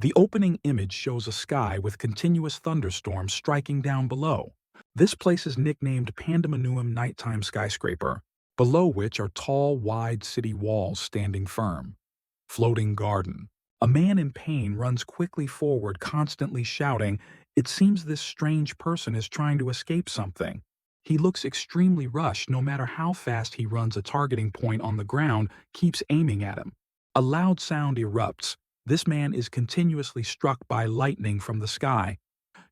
The opening image shows a sky with continuous thunderstorms striking down below. This place is nicknamed Pandemonium Nighttime Skyscraper, below which are tall, wide city walls standing firm. Floating garden. A man in pain runs quickly forward, constantly shouting. It seems this strange person is trying to escape something. He looks extremely rushed. No matter how fast he runs, a targeting point on the ground keeps aiming at him. A loud sound erupts. This man is continuously struck by lightning from the sky.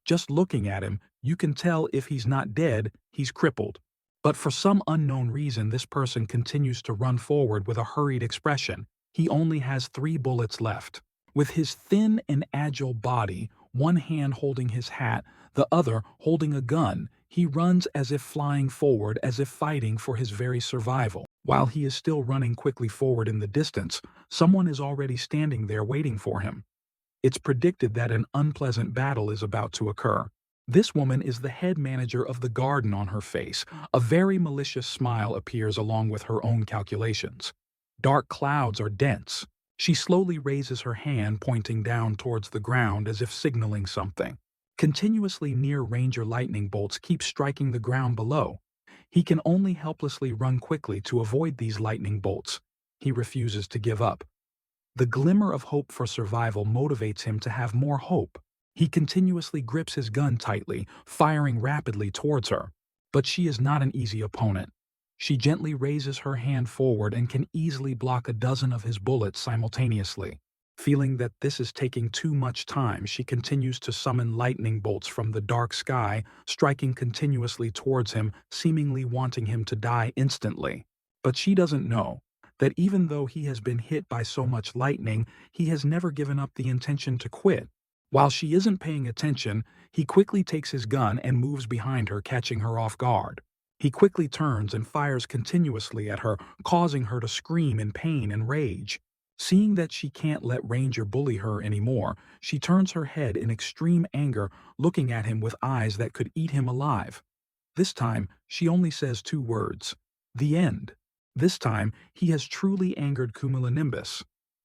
Just looking at him, you can tell if he's not dead, he's crippled. But for some unknown reason, this person continues to run forward with a hurried expression. He only has 3 bullets left. With his thin and agile body, one hand holding his hat, the other holding a gun, he runs as if flying forward, as if fighting for his very survival. While he is still running quickly forward in the distance, someone is already standing there waiting for him. It's predicted that an unpleasant battle is about to occur. This woman is the head manager of the garden. On her face, a very malicious smile appears along with her own calculations. Dark clouds are dense. She slowly raises her hand, pointing down towards the ground as if signaling something. Continuously near Ranger lightning bolts keep striking the ground below. He can only helplessly run quickly to avoid these lightning bolts. He refuses to give up. The glimmer of hope for survival motivates him to have more hope. He continuously grips his gun tightly, firing rapidly towards her. But she is not an easy opponent. She gently raises her hand forward and can easily block a dozen of his bullets simultaneously. Feeling that this is taking too much time, she continues to summon lightning bolts from the dark sky, striking continuously towards him, seemingly wanting him to die instantly. But she doesn't know that even though he has been hit by so much lightning, he has never given up the intention to quit. While she isn't paying attention, he quickly takes his gun and moves behind her, catching her off guard. He quickly turns and fires continuously at her, causing her to scream in pain and rage. Seeing that she can't let Ranger bully her anymore, she turns her head in extreme anger, looking at him with eyes that could eat him alive. This time, she only says 2 words. The end. This time, he has truly angered Cumulonimbus.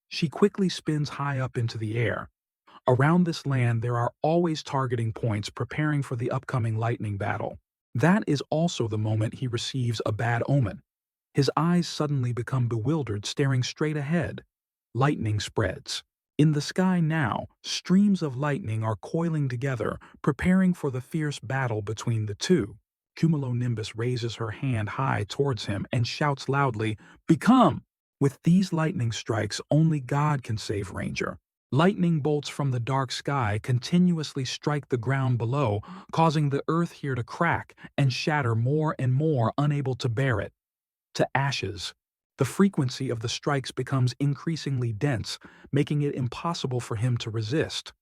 She quickly spins high up into the air. Around this land, there are always targeting points preparing for the upcoming lightning battle. That is also the moment he receives a bad omen. His eyes suddenly become bewildered, staring straight ahead. Lightning spreads. In the sky now, streams of lightning are coiling together, preparing for the fierce battle between the two. Cumulonimbus raises her hand high towards him and shouts loudly, "Become!" With these lightning strikes, only God can save Ranger. Lightning bolts from the dark sky continuously strike the ground below, causing the earth here to crack and shatter more and more, unable to bear it. To ashes. The frequency of the strikes becomes increasingly dense, making it impossible for him to resist.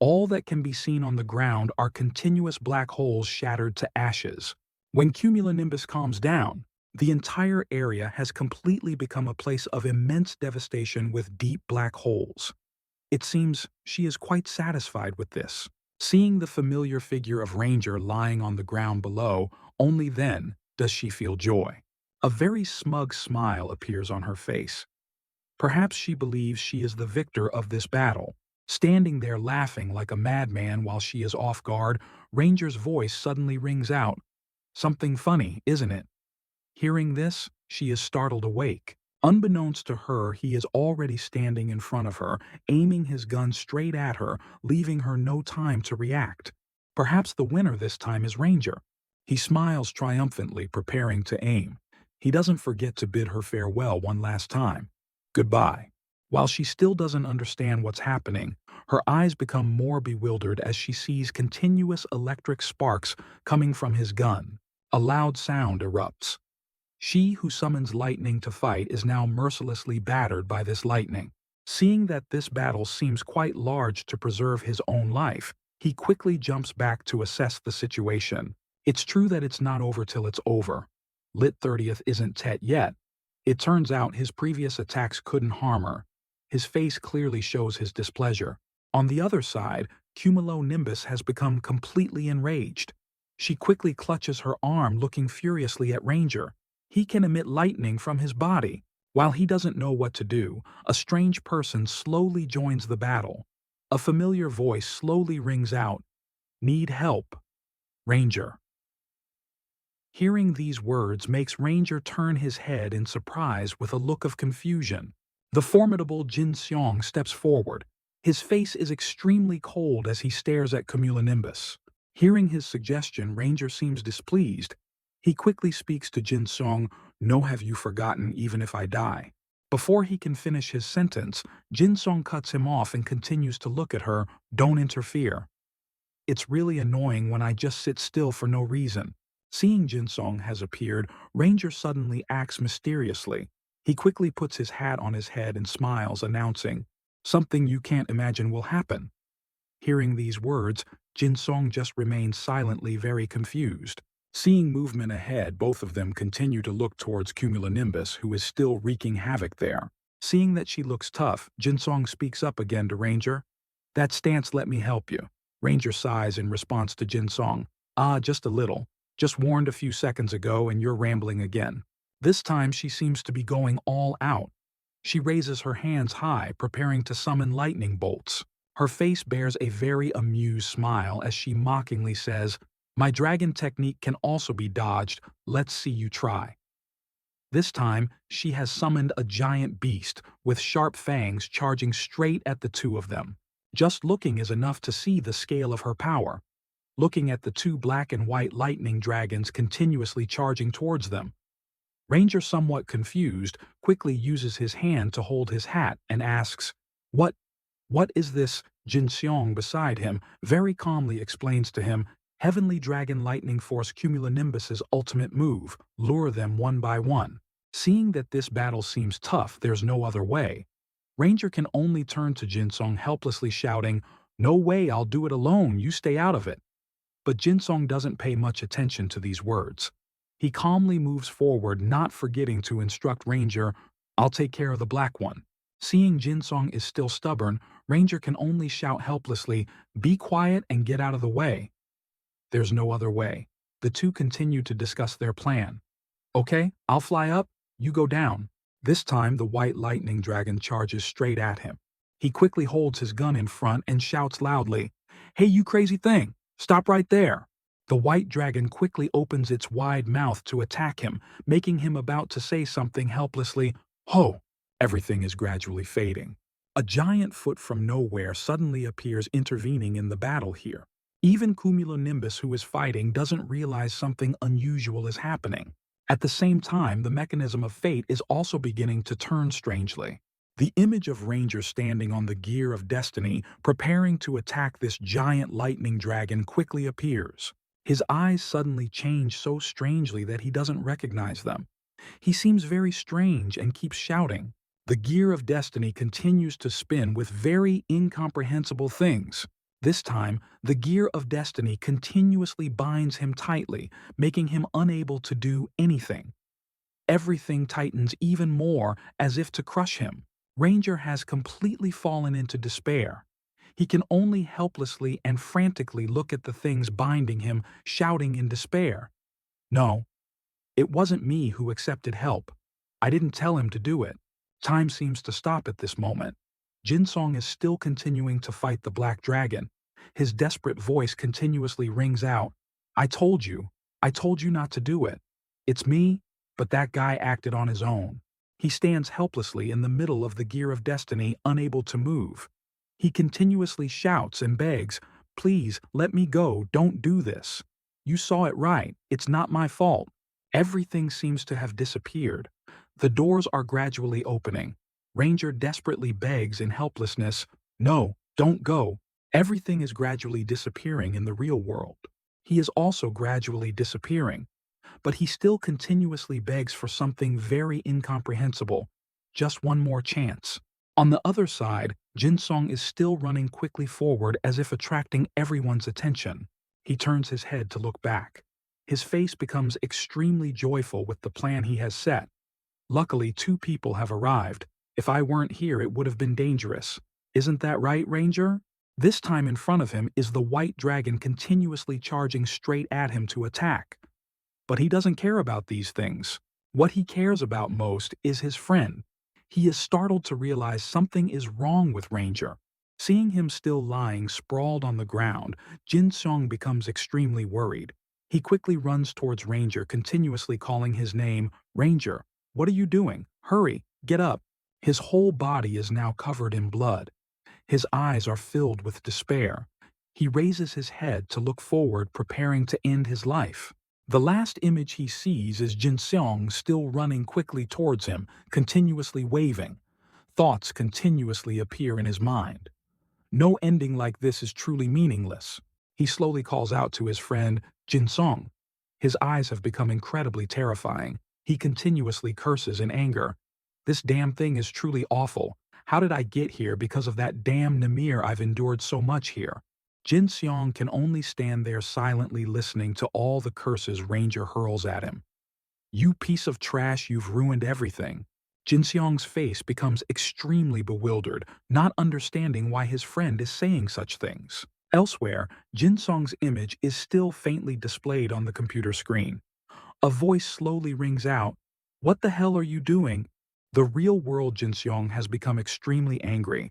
All that can be seen on the ground are continuous black holes shattered to ashes. When Cumulonimbus calms down, the entire area has completely become a place of immense devastation with deep black holes. It seems she is quite satisfied with this. Seeing the familiar figure of Ranger lying on the ground below, only then does she feel joy. A very smug smile appears on her face. Perhaps she believes she is the victor of this battle. Standing there laughing like a madman while she is off guard, Ranger's voice suddenly rings out. Something funny, isn't it? Hearing this, she is startled awake. Unbeknownst to her, he is already standing in front of her, aiming his gun straight at her, leaving her no time to react. Perhaps the winner this time is Ranger. He smiles triumphantly, preparing to aim. He doesn't forget to bid her farewell one last time. Goodbye. While she still doesn't understand what's happening, her eyes become more bewildered as she sees continuous electric sparks coming from his gun. A loud sound erupts. She who summons lightning to fight is now mercilessly battered by this lightning. Seeing that this battle seems quite large to preserve his own life, he quickly jumps back to assess the situation. It's true that it's not over till it's over. Lit 30th isn't Tet yet. It turns out his previous attacks couldn't harm her. His face clearly shows his displeasure. On the other side, Cumulonimbus has become completely enraged. She quickly clutches her arm, looking furiously at Ranger. He can emit lightning from his body. While he doesn't know what to do, a strange person slowly joins the battle. A familiar voice slowly rings out, "Need help, Ranger." Hearing these words makes Ranger turn his head in surprise with a look of confusion. The formidable Jin Seong steps forward. His face is extremely cold as he stares at Cumulonimbus. Hearing his suggestion, Ranger seems displeased. He quickly speaks to Jin Seong, "No, have you forgotten even if I die?" Before he can finish his sentence, Jin Seong cuts him off and continues to look at her, "Don't interfere. It's really annoying when I just sit still for no reason." Seeing Jin Seong has appeared, Ranger suddenly acts mysteriously. He quickly puts his hat on his head and smiles, announcing, "Something you can't imagine will happen." Hearing these words, Jin Seong just remains silently very confused. Seeing movement ahead, both of them continue to look towards Cumulonimbus, who is still wreaking havoc there. Seeing that she looks tough, Jin Seong speaks up again to Ranger. "That stance, let me help you." Ranger sighs in response to Jin Seong. "Ah, just a little. Just warned a few seconds ago and you're rambling again." This time she seems to be going all out. She raises her hands high, preparing to summon lightning bolts. Her face bears a very amused smile as she mockingly says, "My dragon technique can also be dodged. Let's see you try." This time, she has summoned a giant beast with sharp fangs charging straight at the two of them. Just looking is enough to see the scale of her power. Looking at the two black and white lightning dragons continuously charging towards them. Ranger, somewhat confused, quickly uses his hand to hold his hat and asks, What is this?" Jin Seong beside him very calmly explains to him, "Heavenly Dragon Lightning Force Cumulonimbus's ultimate move, lure them one by one." Seeing that this battle seems tough, there's no other way. Ranger can only turn to Jin Seong helplessly shouting, "No way, I'll do it alone, you stay out of it." But Jin Seong doesn't pay much attention to these words. He calmly moves forward, not forgetting to instruct Ranger, "I'll take care of the black one." Seeing Jin Seong is still stubborn, Ranger can only shout helplessly, "Be quiet and get out of the way." There's no other way. The two continue to discuss their plan. "Okay, I'll fly up, you go down." This time the white lightning dragon charges straight at him. He quickly holds his gun in front and shouts loudly, "Hey, you crazy thing! Stop right there." The white dragon quickly opens its wide mouth to attack him, making him about to say something helplessly. Ho! Everything is gradually fading. A giant foot from nowhere suddenly appears, intervening in the battle here. Even Cumulonimbus, who is fighting, doesn't realize something unusual is happening. At the same time, the mechanism of fate is also beginning to turn strangely. The image of Ranger standing on the gear of destiny, preparing to attack this giant lightning dragon, quickly appears. His eyes suddenly change so strangely that he doesn't recognize them. He seems very strange and keeps shouting. The gear of destiny continues to spin with very incomprehensible things. This time, the gear of destiny continuously binds him tightly, making him unable to do anything. Everything tightens even more, as if to crush him. Ranger has completely fallen into despair. He can only helplessly and frantically look at the things binding him, shouting in despair. "No, it wasn't me who accepted help. I didn't tell him to do it." Time seems to stop at this moment. Jin Seong is still continuing to fight the black dragon. His desperate voice continuously rings out, I told you not to do it. It's me, but that guy acted on his own." He stands helplessly in the middle of the gear of destiny, unable to move. He continuously shouts and begs, "Please, let me go, don't do this. You saw it right, it's not my fault." Everything seems to have disappeared. The doors are gradually opening. Ranger desperately begs in helplessness, "No, don't go." Everything is gradually disappearing in the real world. He is also gradually disappearing. But he still continuously begs for something very incomprehensible. Just one more chance. On the other side, Jin Seong is still running quickly forward, as if attracting everyone's attention. He turns his head to look back. His face becomes extremely joyful with the plan he has set. Luckily, 2 people have arrived. If I weren't here, it would have been dangerous. Isn't that right, Ranger? This time in front of him is the white dragon, continuously charging straight at him to attack. But he doesn't care about these things. What he cares about most is his friend. He is startled to realize something is wrong with Ranger. Seeing him still lying sprawled on the ground, Jin Seong becomes extremely worried. He quickly runs towards Ranger, continuously calling his name, "Ranger, what are you doing? Hurry, get up." His whole body is now covered in blood. His eyes are filled with despair. He raises his head to look forward, preparing to end his life. The last image he sees is Jin Seong still running quickly towards him, continuously waving. Thoughts continuously appear in his mind. No ending like this is truly meaningless. He slowly calls out to his friend, Jin Song. His eyes have become incredibly terrifying. He continuously curses in anger. This damn thing is truly awful. How did I get here because of that damn Namir? I've endured so much here. Jin Seong can only stand there silently listening to all the curses Ranger hurls at him. "You piece of trash, you've ruined everything." Jin Seong's face becomes extremely bewildered, not understanding why his friend is saying such things. Elsewhere, Jin Seong's image is still faintly displayed on the computer screen. A voice slowly rings out, "What the hell are you doing?" The real-world Jin Seong has become extremely angry.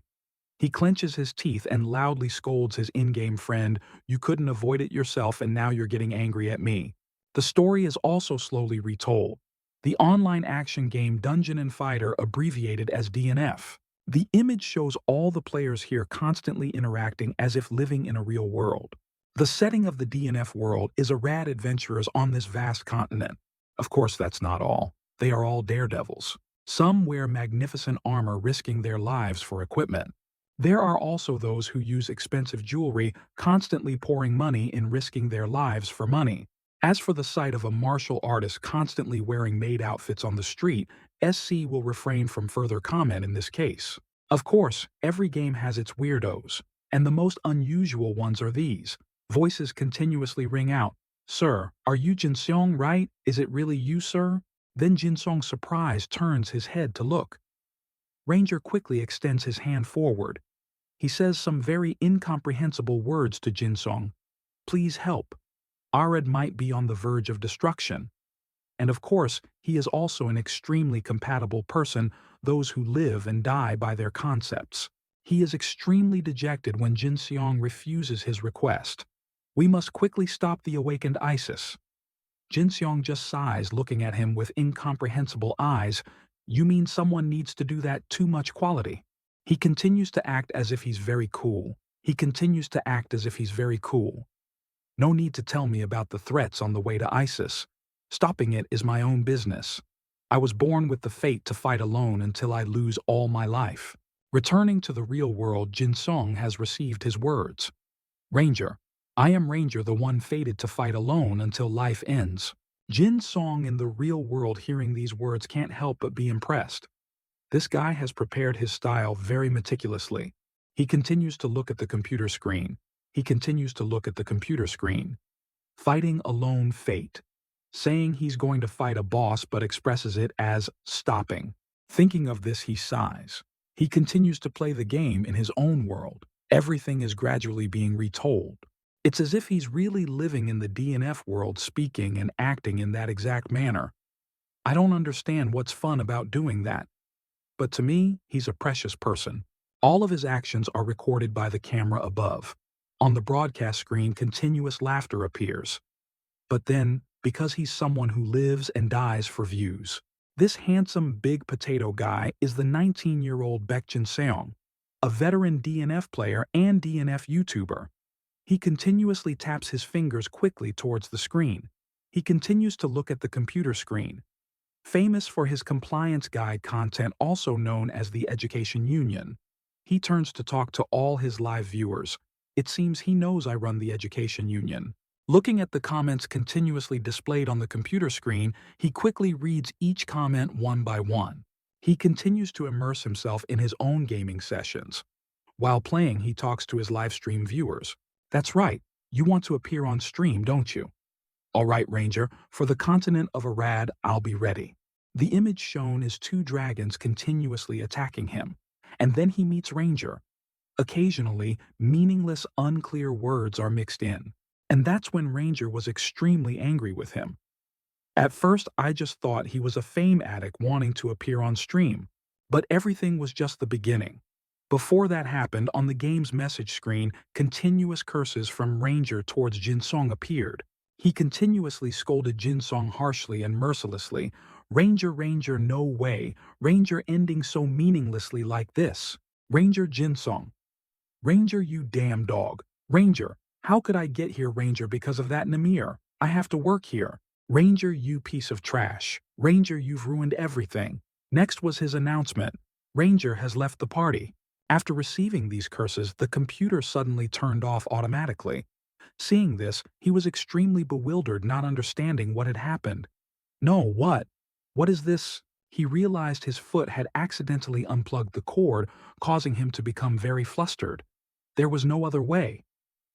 He clenches his teeth and loudly scolds his in-game friend, "You couldn't avoid it yourself and now you're getting angry at me." The story is also slowly retold. The online action game Dungeon & Fighter, abbreviated as DNF. The image shows all the players here constantly interacting as if living in a real world. The setting of the DNF world is a rad adventurers on this vast continent. Of course, that's not all. They are all daredevils. Some wear magnificent armor, risking their lives for equipment. There are also those who use expensive jewelry, constantly pouring money and risking their lives for money. As for the sight of a martial artist constantly wearing maid outfits on the street, SC will refrain from further comment in this case. Of course, every game has its weirdos, and the most unusual ones are these. Voices continuously ring out, "Sir, are you Jin Seong, right? Is it really you, sir?" Then Jin Seong, surprised, turns his head to look. Ranger quickly extends his hand forward. He says some very incomprehensible words to Jin Seong. "Please help. Arad might be on the verge of destruction." And of course, he is also an extremely compatible person, those who live and die by their concepts. He is extremely dejected when Jin Seong refuses his request. "We must quickly stop the awakened ISIS." Jin Seong just sighs, looking at him with incomprehensible eyes. "You mean someone needs to do that? Too much quality." He continues to act as if he's very cool. He continues to act as if he's very cool. "No need to tell me about the threats on the way to ISIS. Stopping it is my own business. I was born with the fate to fight alone until I lose all my life." Returning to the real world, Jin Seong has received his words. "Ranger, I am Ranger, the one fated to fight alone until life ends." Jin Seong in the real world, hearing these words, can't help but be impressed. This guy has prepared his style very meticulously. He continues to look at the computer screen. He continues to look at the computer screen. Fighting alone fate. Saying he's going to fight a boss but expresses it as stopping. Thinking of this, he sighs. He continues to play the game in his own world. Everything is gradually being retold. It's as if he's really living in the DNF world, speaking and acting in that exact manner. I don't understand what's fun about doing that. But to me, he's a precious person. All of his actions are recorded by the camera above. On the broadcast screen, continuous laughter appears. But then, because he's someone who lives and dies for views, this handsome big potato guy is the 19-year-old Baek Jin Seong, a veteran DNF player and DNF YouTuber. He continuously taps his fingers quickly towards the screen. He continues to look at the computer screen. Famous for his compliance guide content, also known as the Education Union, he turns to talk to all his live viewers. "It seems he knows I run the Education Union." Looking at the comments continuously displayed on the computer screen, he quickly reads each comment one by one. He continues to immerse himself in his own gaming sessions. While playing, he talks to his live stream viewers. "That's right, you want to appear on stream, don't you? All right, Ranger, for the continent of Arad, I'll be ready." The image shown is two dragons continuously attacking him, and then he meets Ranger. Occasionally, meaningless, unclear words are mixed in, and that's when Ranger was extremely angry with him. At first, I just thought he was a fame addict wanting to appear on stream, but everything was just the beginning. Before that happened, on the game's message screen, continuous curses from Ranger towards Jinsong appeared. He continuously scolded Jinsong harshly and mercilessly. Ranger, Ranger, no way. Ranger ending so meaninglessly like this. Ranger Jinsong. Ranger, you damn dog. Ranger, how could I get here, Ranger, because of that Namir? I have to work here. Ranger, you piece of trash. Ranger, you've ruined everything. Next was his announcement. Ranger has left the party. After receiving these curses, the computer suddenly turned off automatically. Seeing this, he was extremely bewildered, not understanding what had happened. No, what? What is this? He realized his foot had accidentally unplugged the cord, causing him to become very flustered. There was no other way.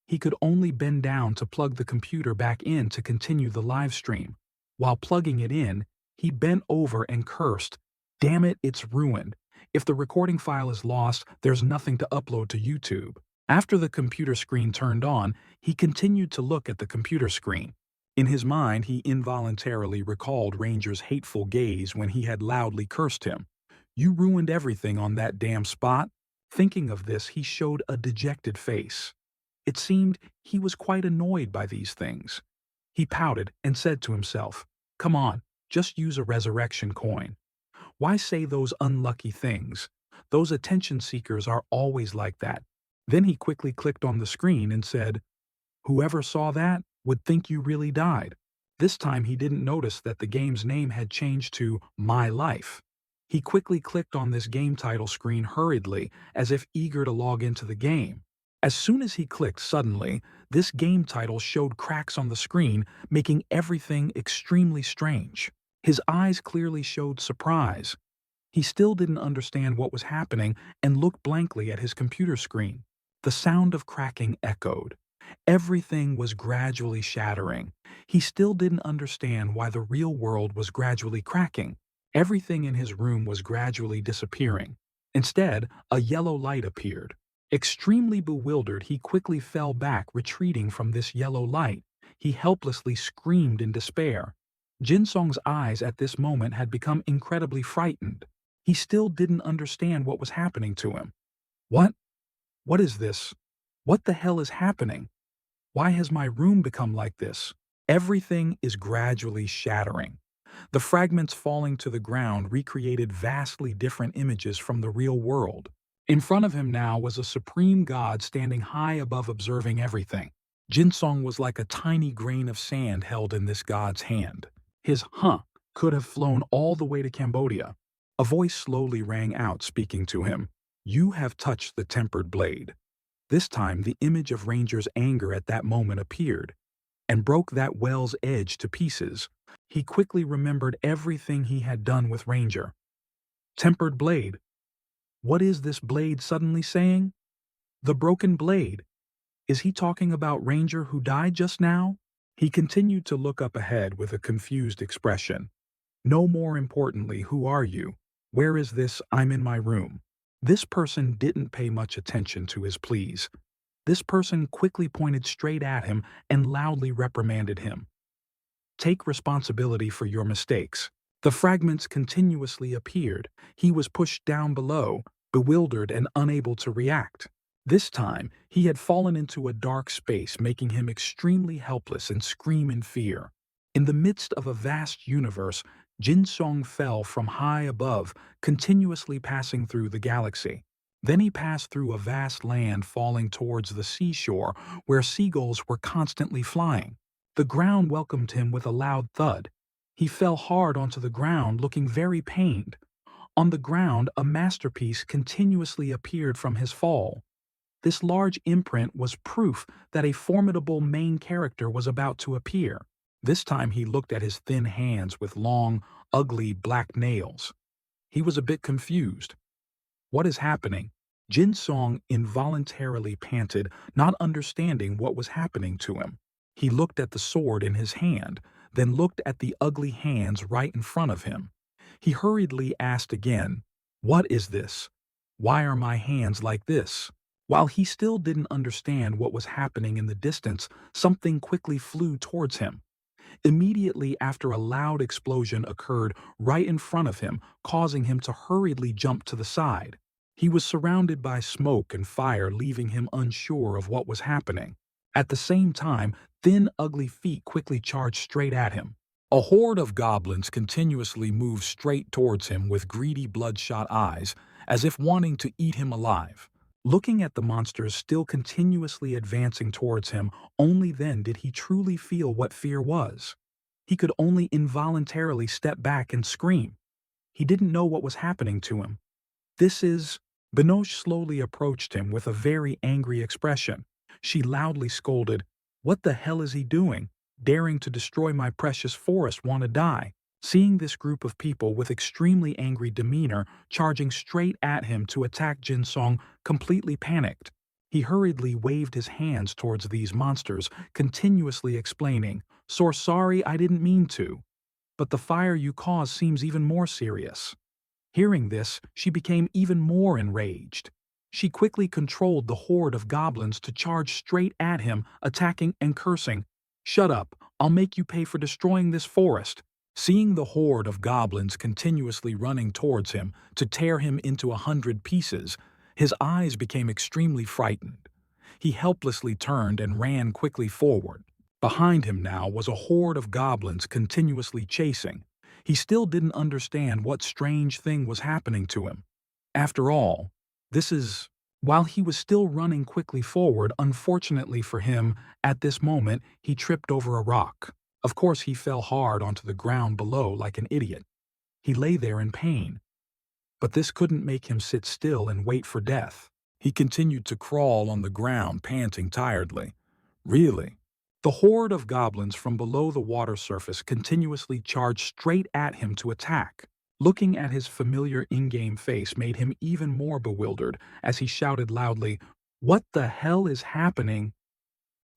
He could only bend down to plug the computer back in to continue the live stream. While plugging it in, he bent over and cursed, "Damn it, it's ruined. If the recording file is lost, there's nothing to upload to YouTube." After the computer screen turned on, he continued to look at the computer screen. In his mind, he involuntarily recalled Ranger's hateful gaze when he had loudly cursed him. "You ruined everything on that damn spot." Thinking of this, he showed a dejected face. It seemed he was quite annoyed by these things. He pouted and said to himself, "Come on, just use a resurrection coin. Why say those unlucky things? Those attention seekers are always like that." Then he quickly clicked on the screen and said, "Whoever saw that would think you really died." This time he didn't notice that the game's name had changed to My Life. He quickly clicked on this game title screen hurriedly, as if eager to log into the game. As soon as he clicked suddenly, this game title showed cracks on the screen, making everything extremely strange. His eyes clearly showed surprise. He still didn't understand what was happening and looked blankly at his computer screen. The sound of cracking echoed. Everything was gradually shattering. He still didn't understand why the real world was gradually cracking. Everything in his room was gradually disappearing. Instead, a yellow light appeared. Extremely bewildered, he quickly fell back, retreating from this yellow light. He helplessly screamed in despair. Jinsong's eyes at this moment had become incredibly frightened. He still didn't understand what was happening to him. What? What is this? What the hell is happening? Why has my room become like this? Everything is gradually shattering. The fragments falling to the ground recreated vastly different images from the real world. In front of him now was a supreme god standing high above, observing everything. Jinsong was like a tiny grain of sand held in this god's hand. His could have flown all the way to Cambodia. A voice slowly rang out, speaking to him. "You have touched the tempered blade." This time the image of Ranger's anger at that moment appeared and broke that well's edge to pieces. He quickly remembered everything he had done with Ranger. Tempered blade. What is this blade suddenly saying? The broken blade. Is he talking about Ranger who died just now? He continued to look up ahead with a confused expression. No more importantly, who are you? Where is this? I'm in my room. This person didn't pay much attention to his pleas. This person quickly pointed straight at him and loudly reprimanded him. Take responsibility for your mistakes. The fragments continuously appeared. He was pushed down below, bewildered and unable to react. This time, he had fallen into a dark space, making him extremely helpless and scream in fear. In the midst of a vast universe, Jinsong fell from high above, continuously passing through the galaxy. Then he passed through a vast land, falling towards the seashore, where seagulls were constantly flying. The ground welcomed him with a loud thud. He fell hard onto the ground, looking very pained. On the ground, a masterpiece continuously appeared from his fall. This large imprint was proof that a formidable main character was about to appear. This time he looked at his thin hands with long, ugly black nails. He was a bit confused. What is happening? Jinsong involuntarily panted, not understanding what was happening to him. He looked at the sword in his hand, then looked at the ugly hands right in front of him. He hurriedly asked again, "What is this? Why are my hands like this?" While he still didn't understand what was happening in the distance, something quickly flew towards him. Immediately after, a loud explosion occurred right in front of him, causing him to hurriedly jump to the side. He was surrounded by smoke and fire, leaving him unsure of what was happening. At the same time, thin, ugly feet quickly charged straight at him. A horde of goblins continuously moved straight towards him with greedy, bloodshot eyes, as if wanting to eat him alive. Looking at the monsters still continuously advancing towards him, only then did he truly feel what fear was. He could only involuntarily step back and scream. He didn't know what was happening to him. This is... Binoche slowly approached him with a very angry expression. She loudly scolded, "What the hell is he doing? Daring to destroy my precious forest, wanna die?" Seeing this group of people with extremely angry demeanor charging straight at him to attack Jinsong, completely panicked. He hurriedly waved his hands towards these monsters, continuously explaining, "So sorry, I didn't mean to. But the fire you caused seems even more serious." Hearing this, she became even more enraged. She quickly controlled the horde of goblins to charge straight at him, attacking and cursing. "Shut up, I'll make you pay for destroying this forest." Seeing the horde of goblins continuously running towards him to tear him into 100 pieces, his eyes became extremely frightened. He helplessly turned and ran quickly forward. Behind him now was a horde of goblins continuously chasing. He still didn't understand what strange thing was happening to him. After all, this is... While he was still running quickly forward, unfortunately for him, at this moment, he tripped over a rock. Of course, he fell hard onto the ground below like an idiot. He lay there in pain. But this couldn't make him sit still and wait for death. He continued to crawl on the ground, panting tiredly. Really? The horde of goblins from below the water surface continuously charged straight at him to attack. Looking at his familiar in-game face made him even more bewildered as he shouted loudly, "What the hell is happening?"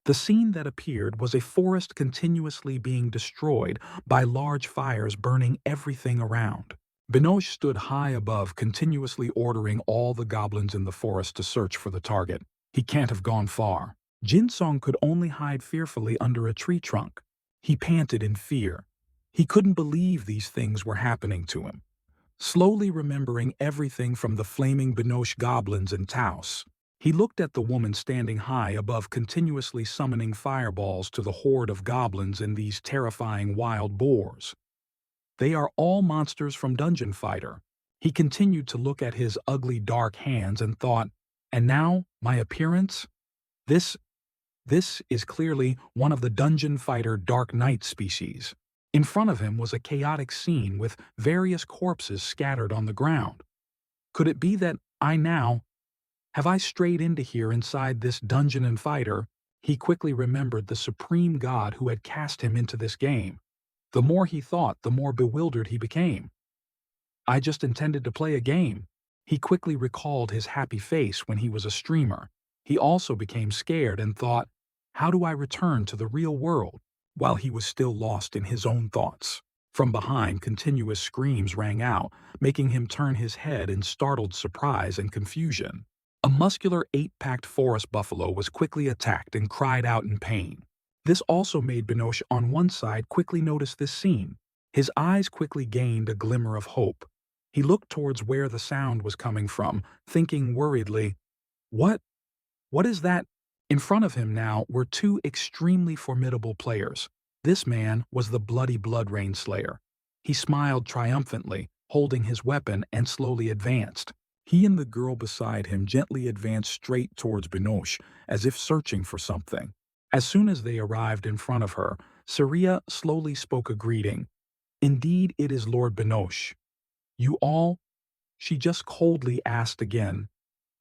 The scene that appeared was a forest continuously being destroyed by large fires burning everything around. Binoche stood high above, continuously ordering all the goblins in the forest to search for the target. He can't have gone far. Jinsong could only hide fearfully under a tree trunk. He panted in fear. He couldn't believe these things were happening to him. Slowly remembering everything from the flaming Binoche goblins and Taos, he looked at the woman standing high above, continuously summoning fireballs to the horde of goblins and these terrifying wild boars. They are all monsters from Dungeon Fighter. He continued to look at his ugly dark hands and thought, and now, my appearance? This is clearly one of the Dungeon Fighter Dark Knight species. In front of him was a chaotic scene with various corpses scattered on the ground. Could it be that have I strayed into here inside this Dungeon and Fighter? He quickly remembered the supreme god who had cast him into this game. The more he thought, the more bewildered he became. I just intended to play a game. He quickly recalled his happy face when he was a streamer. He also became scared and thought, how do I return to the real world? While he was still lost in his own thoughts, from behind, continuous screams rang out, making him turn his head in startled surprise and confusion. A muscular 8-packed forest buffalo was quickly attacked and cried out in pain. This also made Binoche on one side quickly notice this scene. His eyes quickly gained a glimmer of hope. He looked towards where the sound was coming from, thinking worriedly, What is that? In front of him now were two extremely formidable players. This man was the bloody Blood Rain Slayer. He smiled triumphantly, holding his weapon, and slowly advanced. He and the girl beside him gently advanced straight towards Binoche, as if searching for something. As soon as they arrived in front of her, Saria slowly spoke a greeting. Indeed, it is Lord Binoche. You all? She just coldly asked again.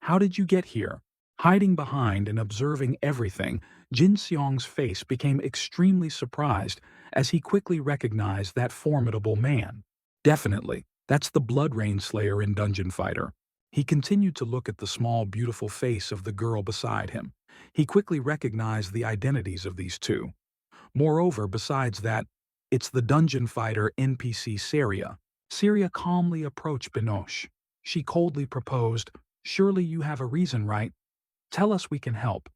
How did you get here? Hiding behind and observing everything, Jin Seong's face became extremely surprised as he quickly recognized that formidable man. Definitely, that's the Blood Rain Slayer in Dungeon Fighter. He continued to look at the small, beautiful face of the girl beside him. He quickly recognized the identities of these two. Moreover, besides that, it's the Dungeon Fighter NPC Saria. Saria calmly approached Binoche. She coldly proposed, surely you have a reason, right? Tell us we can help.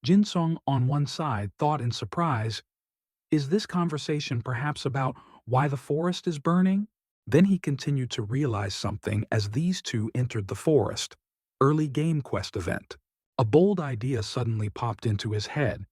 Jinsong on one side thought in surprise, is this conversation perhaps about why the forest is burning? Then he continued to realize something as these two entered the forest. Early game quest event. A bold idea suddenly popped into his head.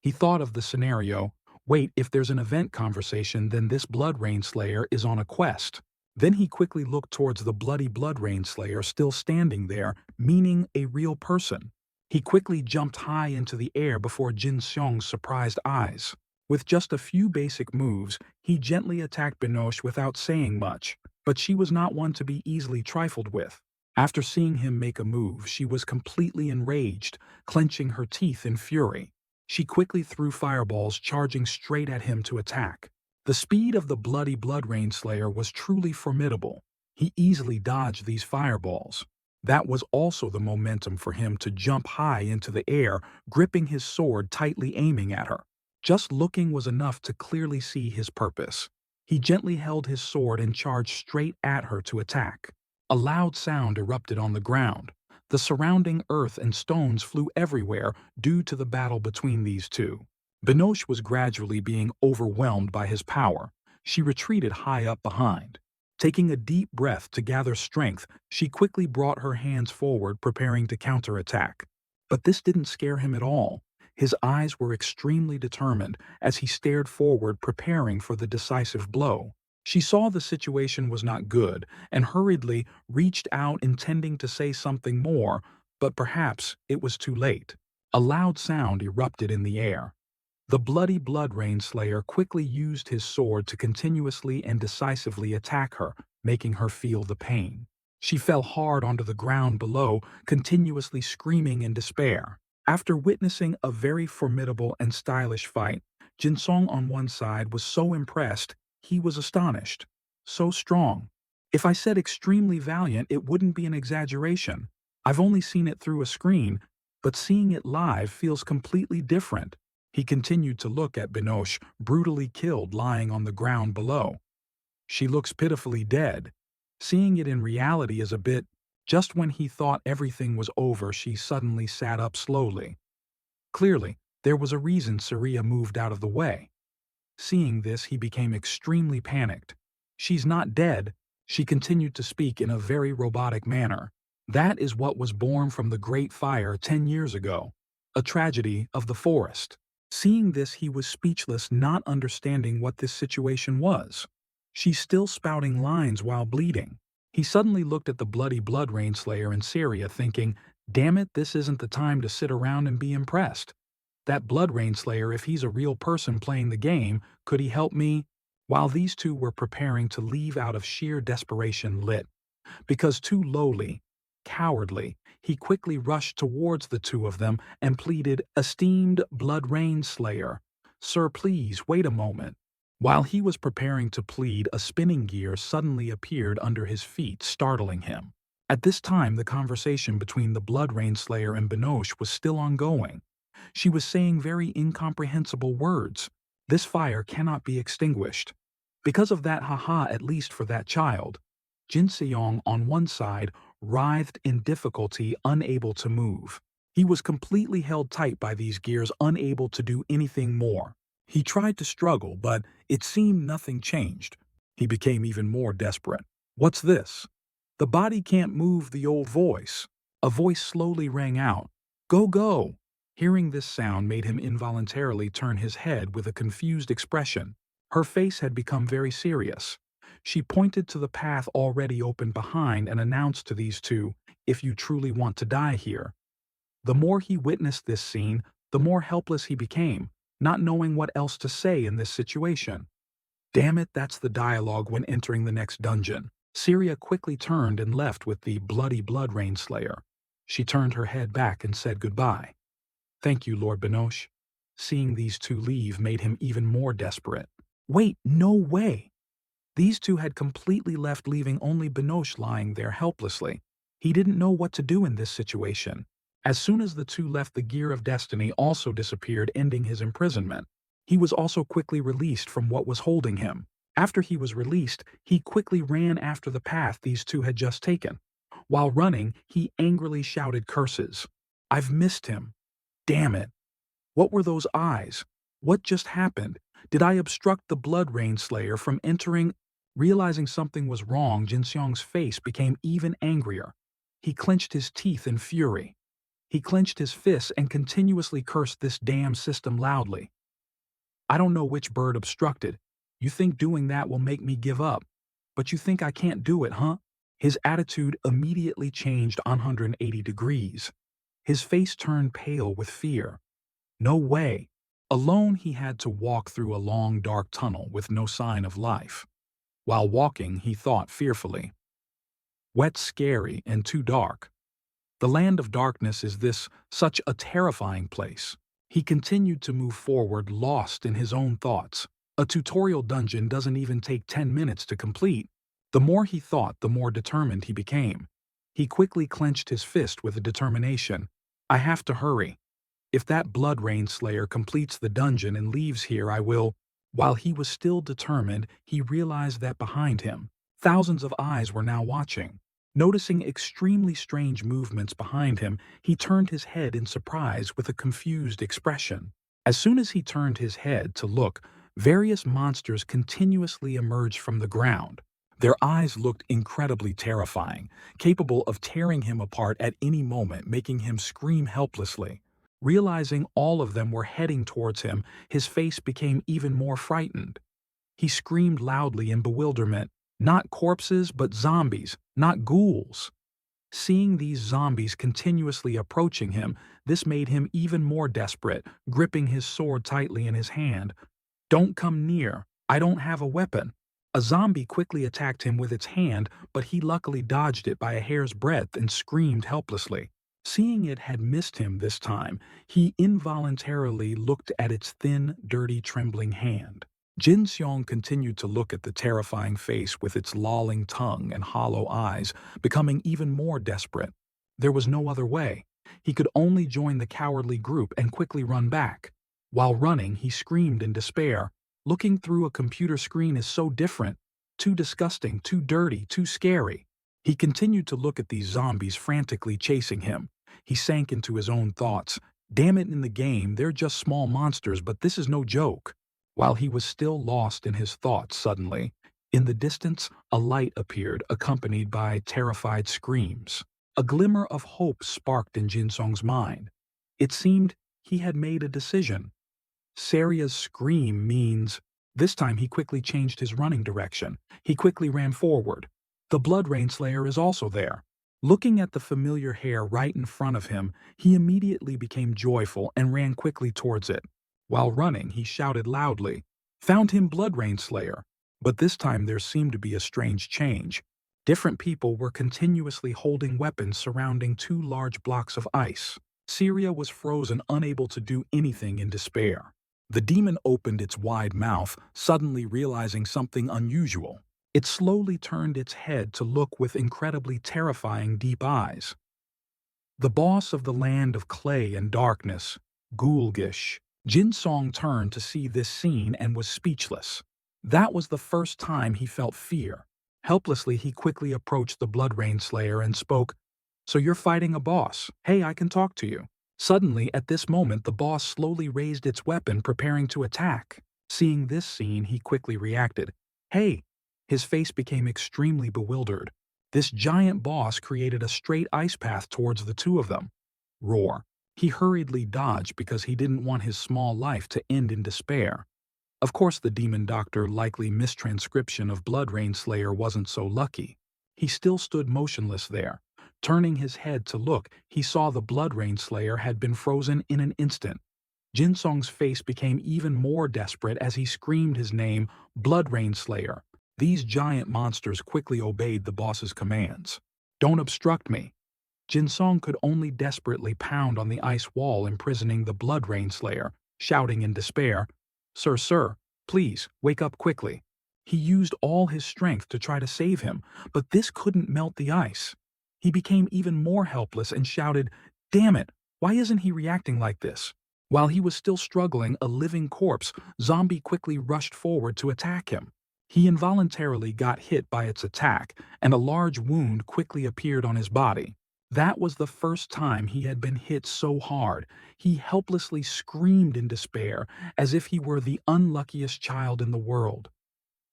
He thought of the scenario, wait, if there's an event conversation, then this Blood Rain Slayer is on a quest. Then he quickly looked towards the bloody Blood Rain Slayer still standing there, meaning a real person. He quickly jumped high into the air before Jin Seong's surprised eyes. With just a few basic moves, he gently attacked Binoche without saying much, but she was not one to be easily trifled with. After seeing him make a move, she was completely enraged, clenching her teeth in fury. She quickly threw fireballs, charging straight at him to attack. The speed of the bloody Blood Rain Slayer was truly formidable. He easily dodged these fireballs. That was also the momentum for him to jump high into the air, gripping his sword tightly aiming at her. Just looking was enough to clearly see his purpose. He gently held his sword and charged straight at her to attack. A loud sound erupted on the ground. The surrounding earth and stones flew everywhere due to the battle between these two. Binoche was gradually being overwhelmed by his power. She retreated high up behind. Taking a deep breath to gather strength, she quickly brought her hands forward, preparing to counterattack. But this didn't scare him at all. His eyes were extremely determined as he stared forward, preparing for the decisive blow. She saw the situation was not good and hurriedly reached out, intending to say something more, but perhaps it was too late. A loud sound erupted in the air. The bloody Blood Rain Slayer quickly used his sword to continuously and decisively attack her, making her feel the pain. She fell hard onto the ground below, continuously screaming in despair. After witnessing a very formidable and stylish fight, Jinsong on one side was so impressed, he was astonished. So strong. If I said extremely valiant, it wouldn't be an exaggeration. I've only seen it through a screen, but seeing it live feels completely different. He continued to look at Binoche, brutally killed, lying on the ground below. She looks pitifully dead. Seeing it in reality is a bit. Just when he thought everything was over, she suddenly sat up slowly. Clearly, there was a reason Surya moved out of the way. Seeing this, he became extremely panicked. She's not dead, she continued to speak in a very robotic manner. That is what was born from the Great Fire 10 years ago. A tragedy of the forest. Seeing this, he was speechless, not understanding what this situation was. She's still spouting lines while bleeding. He suddenly looked at the bloody Blood Rain Slayer in Syria, thinking, damn it, this isn't the time to sit around and be impressed. That Blood Rain Slayer, if he's a real person playing the game, could he help me? While these two were preparing to leave out of sheer desperation lit. Because too lowly, cowardly, he quickly rushed towards the two of them and pleaded, esteemed Blood Rain Slayer, sir, please wait a moment. While he was preparing to plead, a spinning gear suddenly appeared under his feet, startling him. At this time, the conversation between the Blood Rain Slayer and Binoche was still ongoing. She was saying very incomprehensible words. This fire cannot be extinguished. Because of that, haha, at least for that child. Jin Seong on one side writhed in difficulty, unable to move. He was completely held tight by these gears, unable to do anything more. He tried to struggle, but it seemed nothing changed. He became even more desperate. What's this? The body can't move, the old voice. A voice slowly rang out. Go, go! Hearing this sound made him involuntarily turn his head with a confused expression. Her face had become very serious. She pointed to the path already open behind and announced to these two, if you truly want to die here. The more he witnessed this scene, the more helpless he became, not knowing what else to say in this situation. Damn it, that's the dialogue when entering the next dungeon. Syria quickly turned and left with the bloody Blood Rain Slayer. She turned her head back and said goodbye. Thank you, Lord Binoche. Seeing these two leave made him even more desperate. Wait, no way! These two had completely left, leaving only Binoche lying there helplessly. He didn't know what to do in this situation. As soon as the two left, the Gear of Destiny also disappeared, ending his imprisonment. He was also quickly released from what was holding him. After he was released, he quickly ran after the path these two had just taken. While running, he angrily shouted curses. I've missed him. Damn it. What were those eyes? What just happened? Did I obstruct the Blood Rain Slayer from entering? Realizing something was wrong, Jinseong's face became even angrier. He clenched his teeth in fury. He clenched his fists and continuously cursed this damn system loudly. I don't know which bird obstructed. You think doing that will make me give up. But you think I can't do it, huh? His attitude immediately changed 180 degrees. His face turned pale with fear. No way. Alone, he had to walk through a long, dark tunnel with no sign of life. While walking, he thought fearfully. Wet, scary, and too dark. The land of darkness is such a terrifying place. He continued to move forward, lost in his own thoughts. A tutorial dungeon doesn't even take 10 minutes to complete. The more he thought, the more determined he became. He quickly clenched his fist with determination. I have to hurry. If that Blood Rain Slayer completes the dungeon and leaves here, I will. While he was still determined, he realized that behind him, thousands of eyes were now watching. Noticing extremely strange movements behind him, he turned his head in surprise with a confused expression. As soon as he turned his head to look, various monsters continuously emerged from the ground. Their eyes looked incredibly terrifying, capable of tearing him apart at any moment, making him scream helplessly. Realizing all of them were heading towards him, his face became even more frightened. He screamed loudly in bewilderment. Not corpses, but zombies, not ghouls. Seeing these zombies continuously approaching him, this made him even more desperate, gripping his sword tightly in his hand. Don't come near. I don't have a weapon. A zombie quickly attacked him with its hand, but he luckily dodged it by a hair's breadth and screamed helplessly. Seeing it had missed him this time, he involuntarily looked at its thin, dirty, trembling hand. Jin Seong continued to look at the terrifying face with its lolling tongue and hollow eyes, becoming even more desperate. There was no other way. He could only join the cowardly group and quickly run back. While running, he screamed in despair. Looking through a computer screen is so different. Too disgusting, too dirty, too scary. He continued to look at these zombies frantically chasing him. He sank into his own thoughts. Damn it, in the game, they're just small monsters, but this is no joke. While he was still lost in his thoughts, suddenly, in the distance, a light appeared, accompanied by terrified screams. A glimmer of hope sparked in Jinsong's mind. It seemed he had made a decision. Saria's scream means... This time he quickly changed his running direction. He quickly ran forward. The Blood Rain Slayer is also there. Looking at the familiar hair right in front of him, he immediately became joyful and ran quickly towards it. While running, he shouted loudly, "Found him, Blood Rain Slayer!" But this time there seemed to be a strange change. Different people were continuously holding weapons surrounding two large blocks of ice. Syria was frozen, unable to do anything in despair. The demon opened its wide mouth, suddenly realizing something unusual. It slowly turned its head to look with incredibly terrifying deep eyes. The boss of the land of clay and darkness, Gulgish. Jin Song turned to see this scene and was speechless. That was the first time he felt fear. Helplessly, he quickly approached the Blood Rain Slayer and spoke, "So you're fighting a boss. Hey, I can talk to you." Suddenly, at this moment, the boss slowly raised its weapon, preparing to attack. Seeing this scene, he quickly reacted. "Hey!" His face became extremely bewildered. This giant boss created a straight ice path towards the two of them. Roar. He hurriedly dodged because he didn't want his small life to end in despair. Of course, the demon doctor likely mistranscription of Blood Rain Slayer wasn't so lucky. He still stood motionless there. Turning his head to look, he saw the Blood Rain Slayer had been frozen in an instant. Jin Song's face became even more desperate as he screamed his name, "Blood Rain Slayer." These giant monsters quickly obeyed the boss's commands. "Don't obstruct me." Jin Song could only desperately pound on the ice wall imprisoning the Blood Rain Slayer, shouting in despair, Sir, please, wake up quickly." He used all his strength to try to save him, but this couldn't melt the ice. He became even more helpless and shouted, "Damn it, why isn't he reacting like this?" While he was still struggling, a living corpse, Zombie quickly rushed forward to attack him. He involuntarily got hit by its attack, and a large wound quickly appeared on his body. That was the first time he had been hit so hard. He helplessly screamed in despair, as if he were the unluckiest child in the world.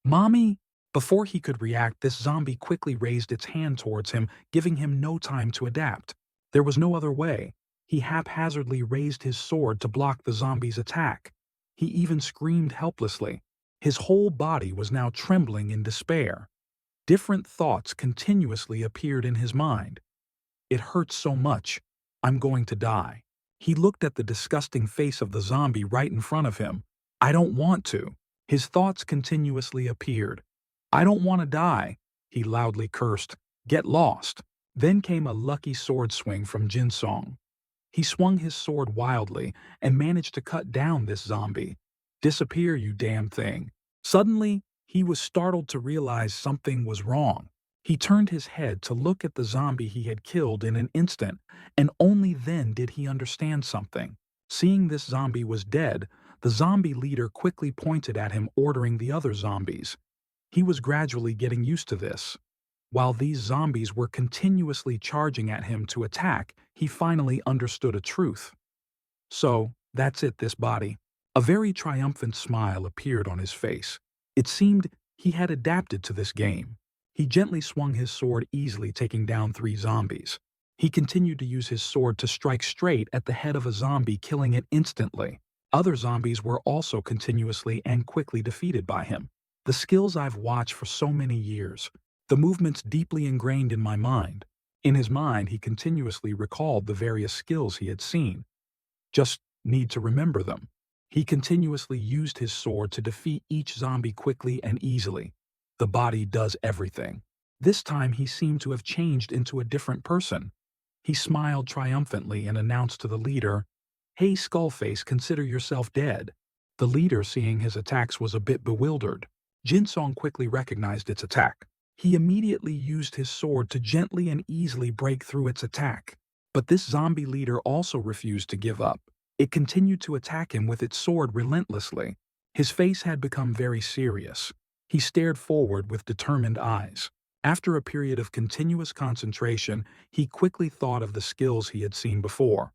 "Mommy!" Before he could react, this zombie quickly raised its hand towards him, giving him no time to adapt. There was no other way. He haphazardly raised his sword to block the zombie's attack. He even screamed helplessly. His whole body was now trembling in despair. Different thoughts continuously appeared in his mind. It hurts so much. I'm going to die. He looked at the disgusting face of the zombie right in front of him. I don't want to. His thoughts continuously appeared. I don't want to die, he loudly cursed. Get lost. Then came a lucky sword swing from Jinsong. He swung his sword wildly and managed to cut down this zombie. Disappear, you damn thing. Suddenly, he was startled to realize something was wrong. He turned his head to look at the zombie he had killed in an instant, and only then did he understand something. Seeing this zombie was dead, the zombie leader quickly pointed at him, ordering the other zombies. He was gradually getting used to this. While these zombies were continuously charging at him to attack, he finally understood a truth. So, that's it, this body. A very triumphant smile appeared on his face. It seemed he had adapted to this game. He gently swung his sword, easily taking down 3 zombies. He continued to use his sword to strike straight at the head of a zombie, killing it instantly. Other zombies were also continuously and quickly defeated by him. The skills I've watched for so many years. The movements deeply ingrained in my mind. In his mind, he continuously recalled the various skills he had seen. Just need to remember them. He continuously used his sword to defeat each zombie quickly and easily. The body does everything. This time he seemed to have changed into a different person. He smiled triumphantly and announced to the leader, "Hey, Skullface, consider yourself dead." The leader, seeing his attacks, was a bit bewildered. Jinsong quickly recognized its attack. He immediately used his sword to gently and easily break through its attack. But this zombie leader also refused to give up. It continued to attack him with its sword relentlessly. His face had become very serious. He stared forward with determined eyes. After a period of continuous concentration, he quickly thought of the skills he had seen before.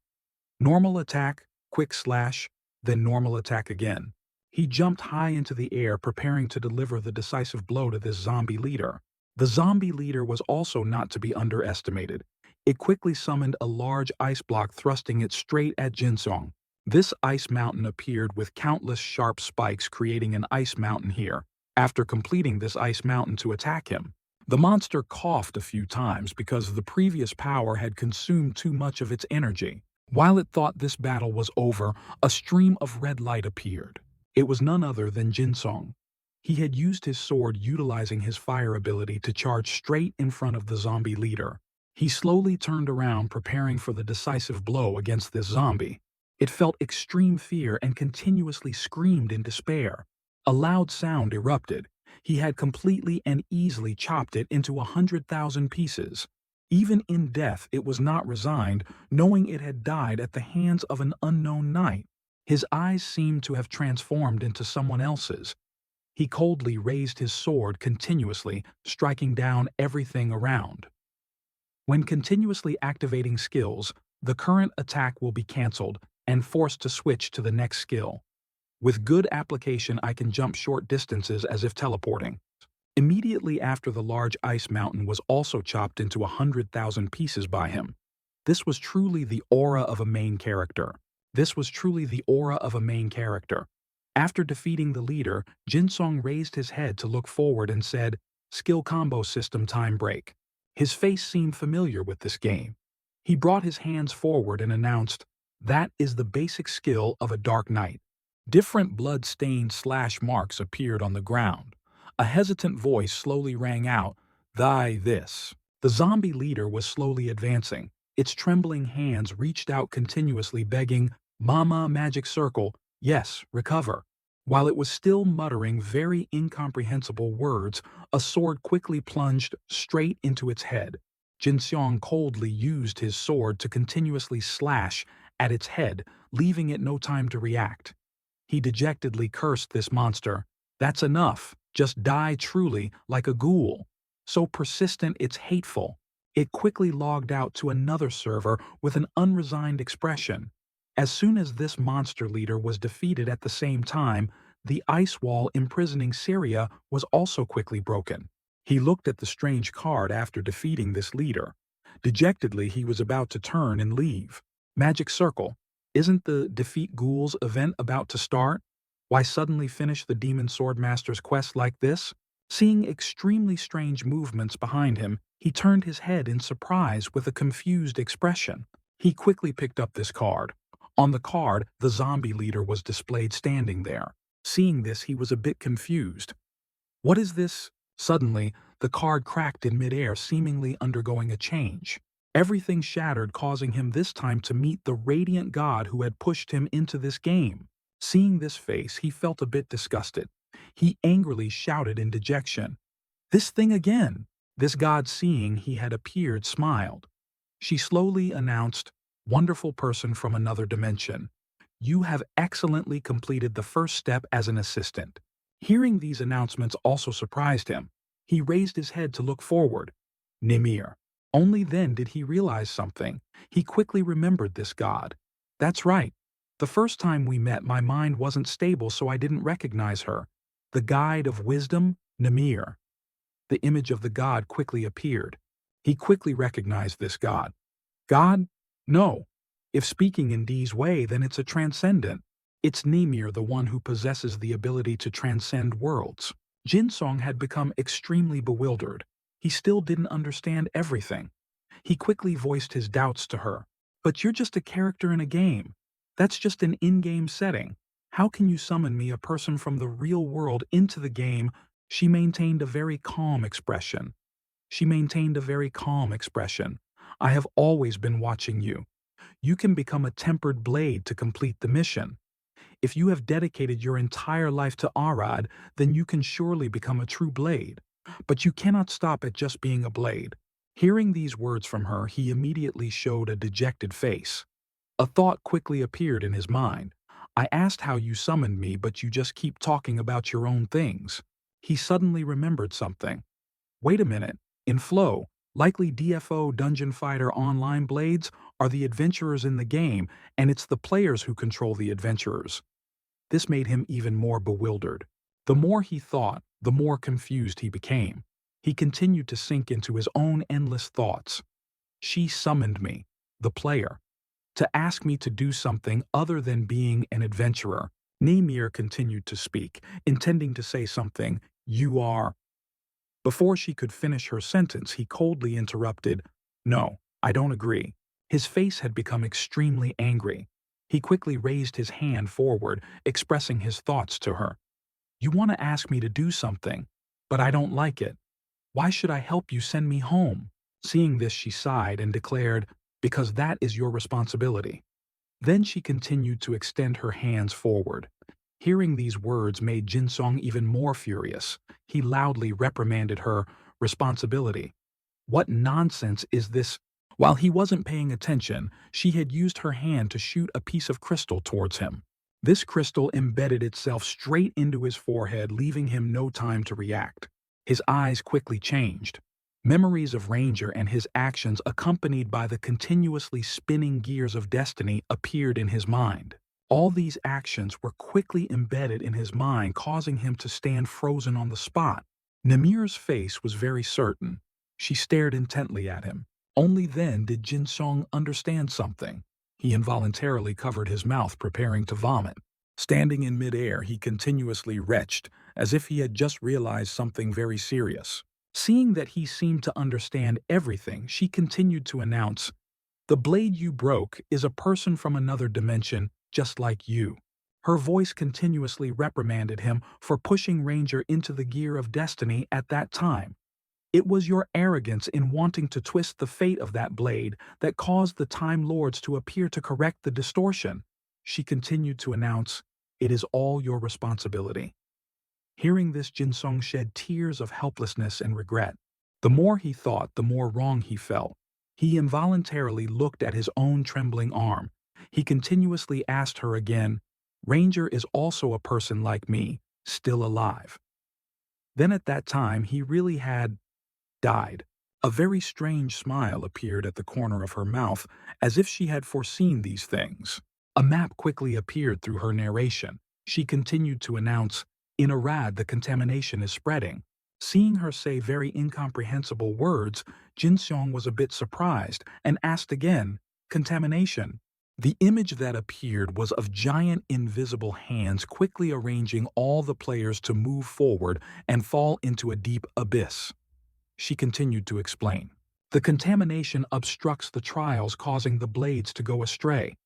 Normal attack, quick slash, then normal attack again. He jumped high into the air, preparing to deliver the decisive blow to this zombie leader. The zombie leader was also not to be underestimated. It quickly summoned a large ice block, thrusting it straight at Jinsong. This ice mountain appeared with countless sharp spikes, creating an ice mountain here. After completing this ice mountain to attack him, the monster coughed a few times because the previous power had consumed too much of its energy. While it thought this battle was over, a stream of red light appeared. It was none other than Jinsong. He had used his sword, utilizing his fire ability to charge straight in front of the zombie leader. He slowly turned around, preparing for the decisive blow against this zombie. It felt extreme fear and continuously screamed in despair. A loud sound erupted. He had completely and easily chopped it into 100,000 pieces. Even in death, it was not resigned, knowing it had died at the hands of an unknown knight. His eyes seemed to have transformed into someone else's. He coldly raised his sword, continuously striking down everything around. When continuously activating skills, the current attack will be cancelled and forced to switch to the next skill. With good application, I can jump short distances as if teleporting. Immediately after, the large ice mountain was also chopped into 100,000 pieces by him. This was truly the aura of a main character. After defeating the leader, Jinsong raised his head to look forward and said, "Skill combo system time break." His face seemed familiar with this game. He brought his hands forward and announced, "That is the basic skill of a Dark Knight." Different blood-stained slash marks appeared on the ground. A hesitant voice slowly rang out, "Thy this." The zombie leader was slowly advancing. Its trembling hands reached out continuously, begging, "Mama, magic circle, yes, recover." While it was still muttering very incomprehensible words, a sword quickly plunged straight into its head. Jinsong coldly used his sword to continuously slash at its head, leaving it no time to react. He dejectedly cursed this monster. "That's enough. Just die truly, like a ghoul. So persistent, it's hateful." It quickly logged out to another server with an unresigned expression. As soon as this monster leader was defeated at the same time, The ice wall imprisoning Syria was also quickly broken. He looked at the strange card after defeating this leader. Dejectedly, he was about to turn and leave. Magic Circle. Isn't the Defeat Ghouls event about to start? Why suddenly finish the Demon Swordmaster's quest like this? Seeing extremely strange movements behind him, he turned his head in surprise with a confused expression. He quickly picked up this card. On the card, the zombie leader was displayed standing there. Seeing this, he was a bit confused. What is this? Suddenly, the card cracked in midair, seemingly undergoing a change. Everything shattered, causing him this time to meet the radiant god who had pushed him into this game. Seeing this face, he felt a bit disgusted. He angrily shouted in dejection, "This thing again!" This god, seeing he had appeared, smiled. She slowly announced, "Wonderful person from another dimension. You have excellently completed the first step as an assistant." Hearing these announcements also surprised him. He raised his head to look forward. Nimir. Only then did he realize something. He quickly remembered this god. That's right. The first time we met, my mind wasn't stable, so I didn't recognize her. The guide of wisdom, Nimir. The image of the god quickly appeared. He quickly recognized this god. God? No. If speaking in D's way, then it's a transcendent. It's Nimir, the one who possesses the ability to transcend worlds. Jinsong had become extremely bewildered. He still didn't understand everything. He quickly voiced his doubts to her. But you're just a character in a game. That's just an in-game setting. How can you summon me, a person from the real world, into the game? She maintained a very calm expression. I have always been watching you. You can become a tempered blade to complete the mission. If you have dedicated your entire life to Arad, then you can surely become a true blade. But you cannot stop at just being a blade. Hearing these words from her, he immediately showed a dejected face. A thought quickly appeared in his mind. I asked how you summoned me, but you just keep talking about your own things. He suddenly remembered something. Wait a minute. In Flow, likely DFO Dungeon Fighter Online blades are the adventurers in the game, and it's the players who control the adventurers. This made him even more bewildered. The more he thought, the more confused he became. He continued to sink into his own endless thoughts. She summoned me, the player, to ask me to do something other than being an adventurer. Nimir continued to speak, intending to say something. You are... Before she could finish her sentence, he coldly interrupted, No, I don't agree. His face had become extremely angry. He quickly raised his hand forward, expressing his thoughts to her. You want to ask me to do something, but I don't like it. Why should I help you send me home? Seeing this, she sighed and declared, Because that is your responsibility. Then she continued to extend her hands forward. Hearing these words made Jinsong even more furious. He loudly reprimanded her. Responsibility. What nonsense is this? While he wasn't paying attention, she had used her hand to shoot a piece of crystal towards him. This crystal embedded itself straight into his forehead, leaving him no time to react. His eyes quickly changed. Memories of Ranger and his actions, accompanied by the continuously spinning gears of destiny, appeared in his mind. All these actions were quickly embedded in his mind, causing him to stand frozen on the spot. Nimir's face was very certain. She stared intently at him. Only then did Jinsong understand something. He involuntarily covered his mouth, preparing to vomit. Standing in midair, he continuously retched, as if he had just realized something very serious. Seeing that he seemed to understand everything, she continued to announce, The blade you broke is a person from another dimension, just like you. Her voice continuously reprimanded him for pushing Ranger into the gear of destiny at that time. It was your arrogance in wanting to twist the fate of that blade that caused the Time Lords to appear to correct the distortion. She continued to announce, It is all your responsibility. Hearing this, Jinsong shed tears of helplessness and regret. The more he thought, the more wrong he felt. He involuntarily looked at his own trembling arm. He continuously asked her again, Ranger is also a person like me, still alive. Then at that time, he really had died. A very strange smile appeared at the corner of her mouth, as if she had foreseen these things. A map quickly appeared through her narration. She continued to announce, "In Arad, the contamination is spreading." Seeing her say very incomprehensible words, Jin Seong was a bit surprised and asked again, "Contamination?" The image that appeared was of giant invisible hands quickly arranging all the players to move forward and fall into a deep abyss. She continued to explain. The contamination obstructs the trials, causing the blades to go astray.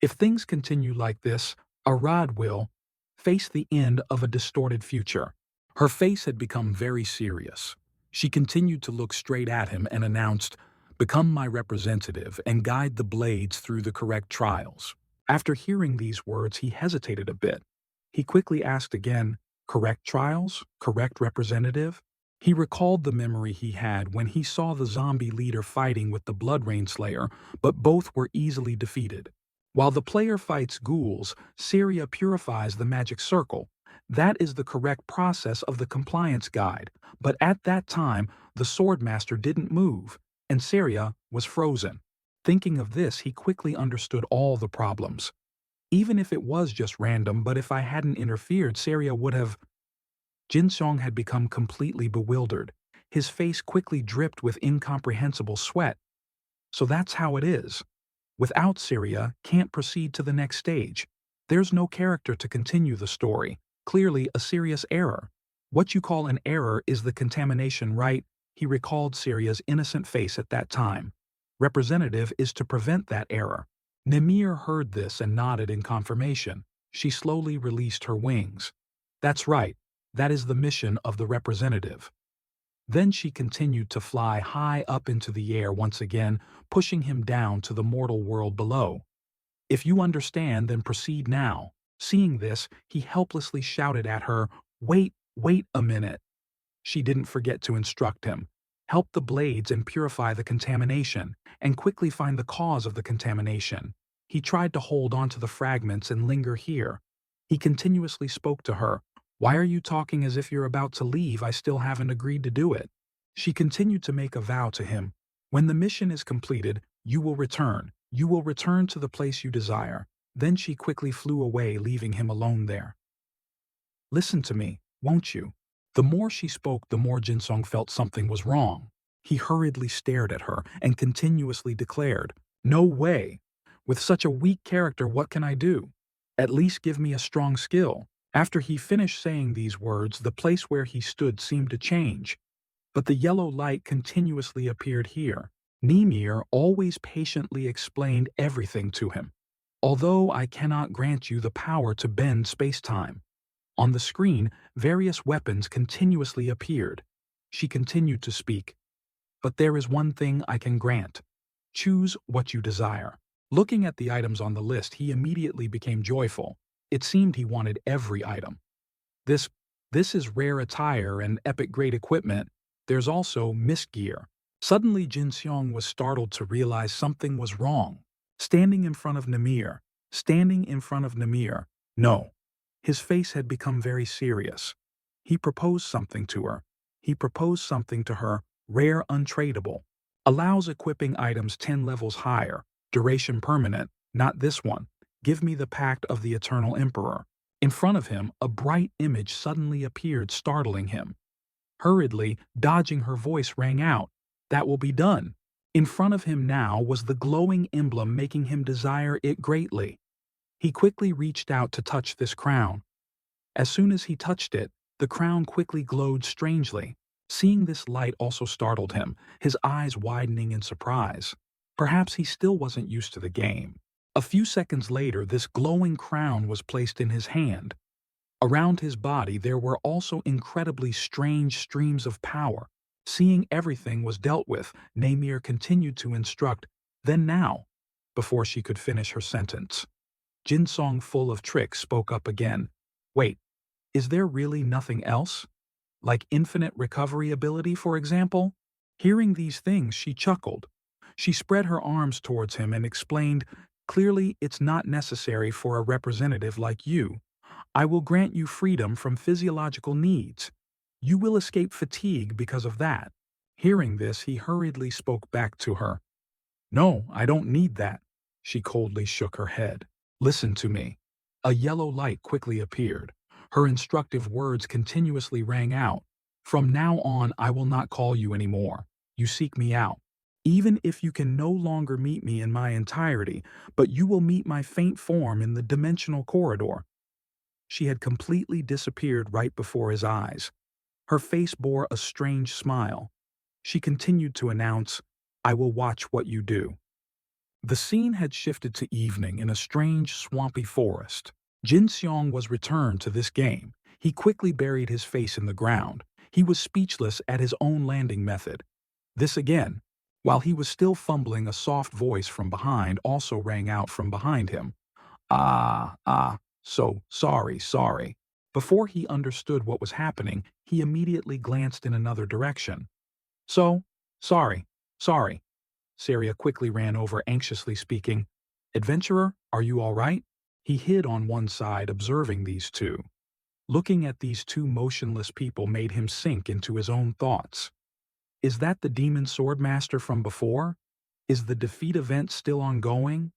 If things continue like this, Arad will face the end of a distorted future. Her face had become very serious. She continued to look straight at him and announced, "Become my representative and guide the blades through the correct trials." After hearing these words, he hesitated a bit. He quickly asked again, "Correct trials? Correct representative?" He recalled the memory he had when he saw the zombie leader fighting with the Blood Rain Slayer, but both were easily defeated. While the player fights ghouls, Syria purifies the magic circle. That is the correct process of the compliance guide, but at that time, the Swordmaster didn't move, and Syria was frozen. Thinking of this, he quickly understood all the problems. Even if it was just random, but if I hadn't interfered, Syria would have... Jin Seong had become completely bewildered. His face quickly dripped with incomprehensible sweat. So that's how it is. Without Syria, can't proceed to the next stage. There's no character to continue the story. Clearly a serious error. What you call an error is the contamination, right? He recalled Syria's innocent face at that time. Representative is to prevent that error. Nemir heard this and nodded in confirmation. She slowly released her wings. That's right. That is the mission of the representative. Then she continued to fly high up into the air once again, pushing him down to the mortal world below. "If you understand, then proceed now." Seeing this, he helplessly shouted at her, "Wait a minute." She didn't forget to instruct him. Help the blades and purify the contamination, and quickly find the cause of the contamination. He tried to hold on to the fragments and linger here. He continuously spoke to her. "Why are you talking as if you're about to leave? I still haven't agreed to do it." She continued to make a vow to him. "When the mission is completed, you will return. You will return to the place you desire." Then she quickly flew away, leaving him alone there. "Listen to me, won't you?" The more she spoke, the more Jin Seong felt something was wrong. He hurriedly stared at her and continuously declared, "No way! With such a weak character, what can I do? At least give me a strong skill." After he finished saying these words, the place where he stood seemed to change. But the yellow light continuously appeared here. Nemir always patiently explained everything to him. "Although I cannot grant you the power to bend space-time." On the screen, various weapons continuously appeared. She continued to speak. "But there is one thing I can grant. Choose what you desire." Looking at the items on the list, he immediately became joyful. It seemed he wanted every item. This is rare attire and epic-grade equipment. There's also mist gear. Suddenly Jin Seong was startled to realize something was wrong. Standing in front of Nemir. No. His face had become very serious. He proposed something to her. Rare untradeable. Allows equipping items 10 levels higher. Duration permanent. Not this one. Give me the Pact of the Eternal Emperor. In front of him, a bright image suddenly appeared, startling him. Hurriedly, dodging her voice rang out, "That will be done." In front of him now was the glowing emblem, making him desire it greatly. He quickly reached out to touch this crown. As soon as he touched it, the crown quickly glowed strangely. Seeing this light also startled him, his eyes widening in surprise. Perhaps he still wasn't used to the game. A few seconds later, this glowing crown was placed in his hand. Around his body, there were also incredibly strange streams of power. Seeing everything was dealt with, Nemir continued to instruct, "Then now," before she could finish her sentence. Jin Seong, full of tricks, spoke up again. "Wait, is there really nothing else? Like infinite recovery ability, for example?" Hearing these things, she chuckled. She spread her arms towards him and explained, "Clearly, it's not necessary for a representative like you. I will grant you freedom from physiological needs. You will escape fatigue because of that." Hearing this, he hurriedly spoke back to her. "No, I don't need that." She coldly shook her head. "Listen to me. A yellow light quickly appeared. Her instructive words continuously rang out. From now on, I will not call you anymore. You seek me out. Even if you can no longer meet me in my entirety, but you will meet my faint form in the dimensional corridor. She had completely disappeared right before his eyes. Her face bore a strange smile. She continued to announce, I will watch what you do. The scene had shifted to evening in a strange, swampy forest. Jin Seong was returned to this game. He quickly buried his face in the ground. He was speechless at his own landing method. This again, while he was still fumbling, a soft voice from behind also rang out from behind him. So sorry. Before he understood what was happening, he immediately glanced in another direction. So, sorry. Saria quickly ran over, anxiously speaking. Adventurer, are you all right? He hid on one side, observing these two. Looking at these two motionless people made him sink into his own thoughts. Is that the demon swordmaster from before? Is the defeat event still ongoing?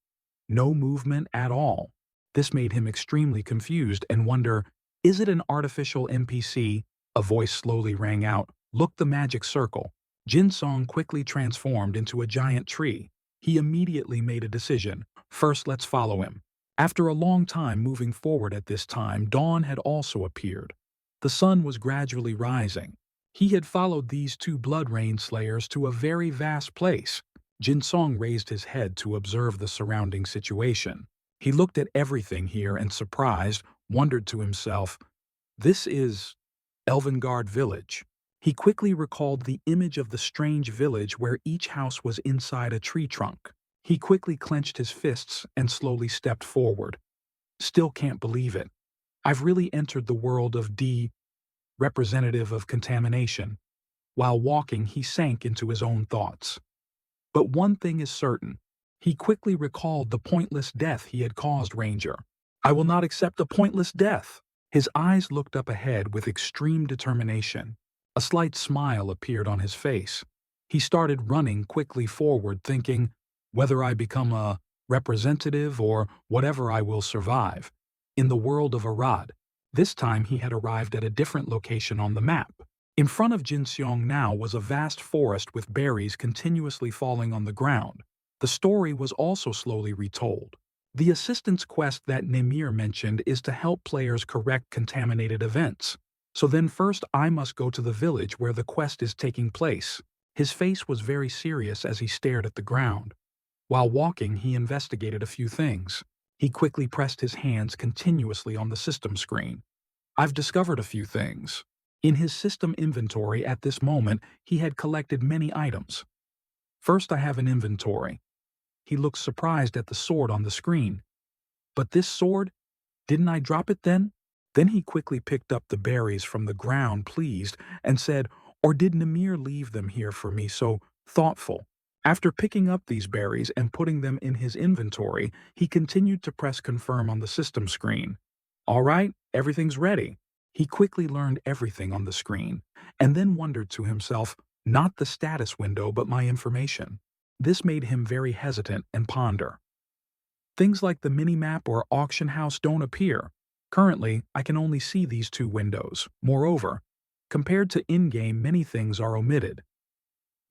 No movement at all. This made him extremely confused and wonder, is it an artificial NPC? A voice slowly rang out, look, the magic circle. Jin Song quickly transformed into a giant tree. He immediately made a decision. First, let's follow him. After a long time moving forward at this time, dawn had also appeared. The sun was gradually rising. He had followed these two blood rain slayers to a very vast place. Jin Song raised his head to observe the surrounding situation. He looked at everything here and, surprised, wondered to himself, this is Elvengard Village. He quickly recalled the image of the strange village where each house was inside a tree trunk. He quickly clenched his fists and slowly stepped forward. Still can't believe it. I've really entered the world of D, representative of contamination. While walking, he sank into his own thoughts. But one thing is certain. He quickly recalled the pointless death he had caused Ranger. I will not accept a pointless death. His eyes looked up ahead with extreme determination. A slight smile appeared on his face. He started running quickly forward, thinking, whether I become a representative or whatever, I will survive. In the world of Arad, this time he had arrived at a different location on the map. In front of Jin Seong now was a vast forest with berries continuously falling on the ground. The story was also slowly retold. The assistance quest that Nemir mentioned is to help players correct contaminated events. So then first I must go to the village where the quest is taking place. His face was very serious as he stared at the ground. While walking, he investigated a few things. He quickly pressed his hands continuously on the system screen. I've discovered a few things. In his system inventory at this moment, he had collected many items. First, I have an inventory. He looked surprised at the sword on the screen. But this sword? Didn't I drop it then? Then he quickly picked up the berries from the ground, pleased, and said, or did Nemir leave them here for me, so thoughtful? After picking up these berries and putting them in his inventory, he continued to press confirm on the system screen. All right, everything's ready. He quickly learned everything on the screen, and then wondered to himself, not the status window but my information. This made him very hesitant and ponder. Things like the mini-map or auction house don't appear. Currently, I can only see these two windows. Moreover, compared to in-game, many things are omitted.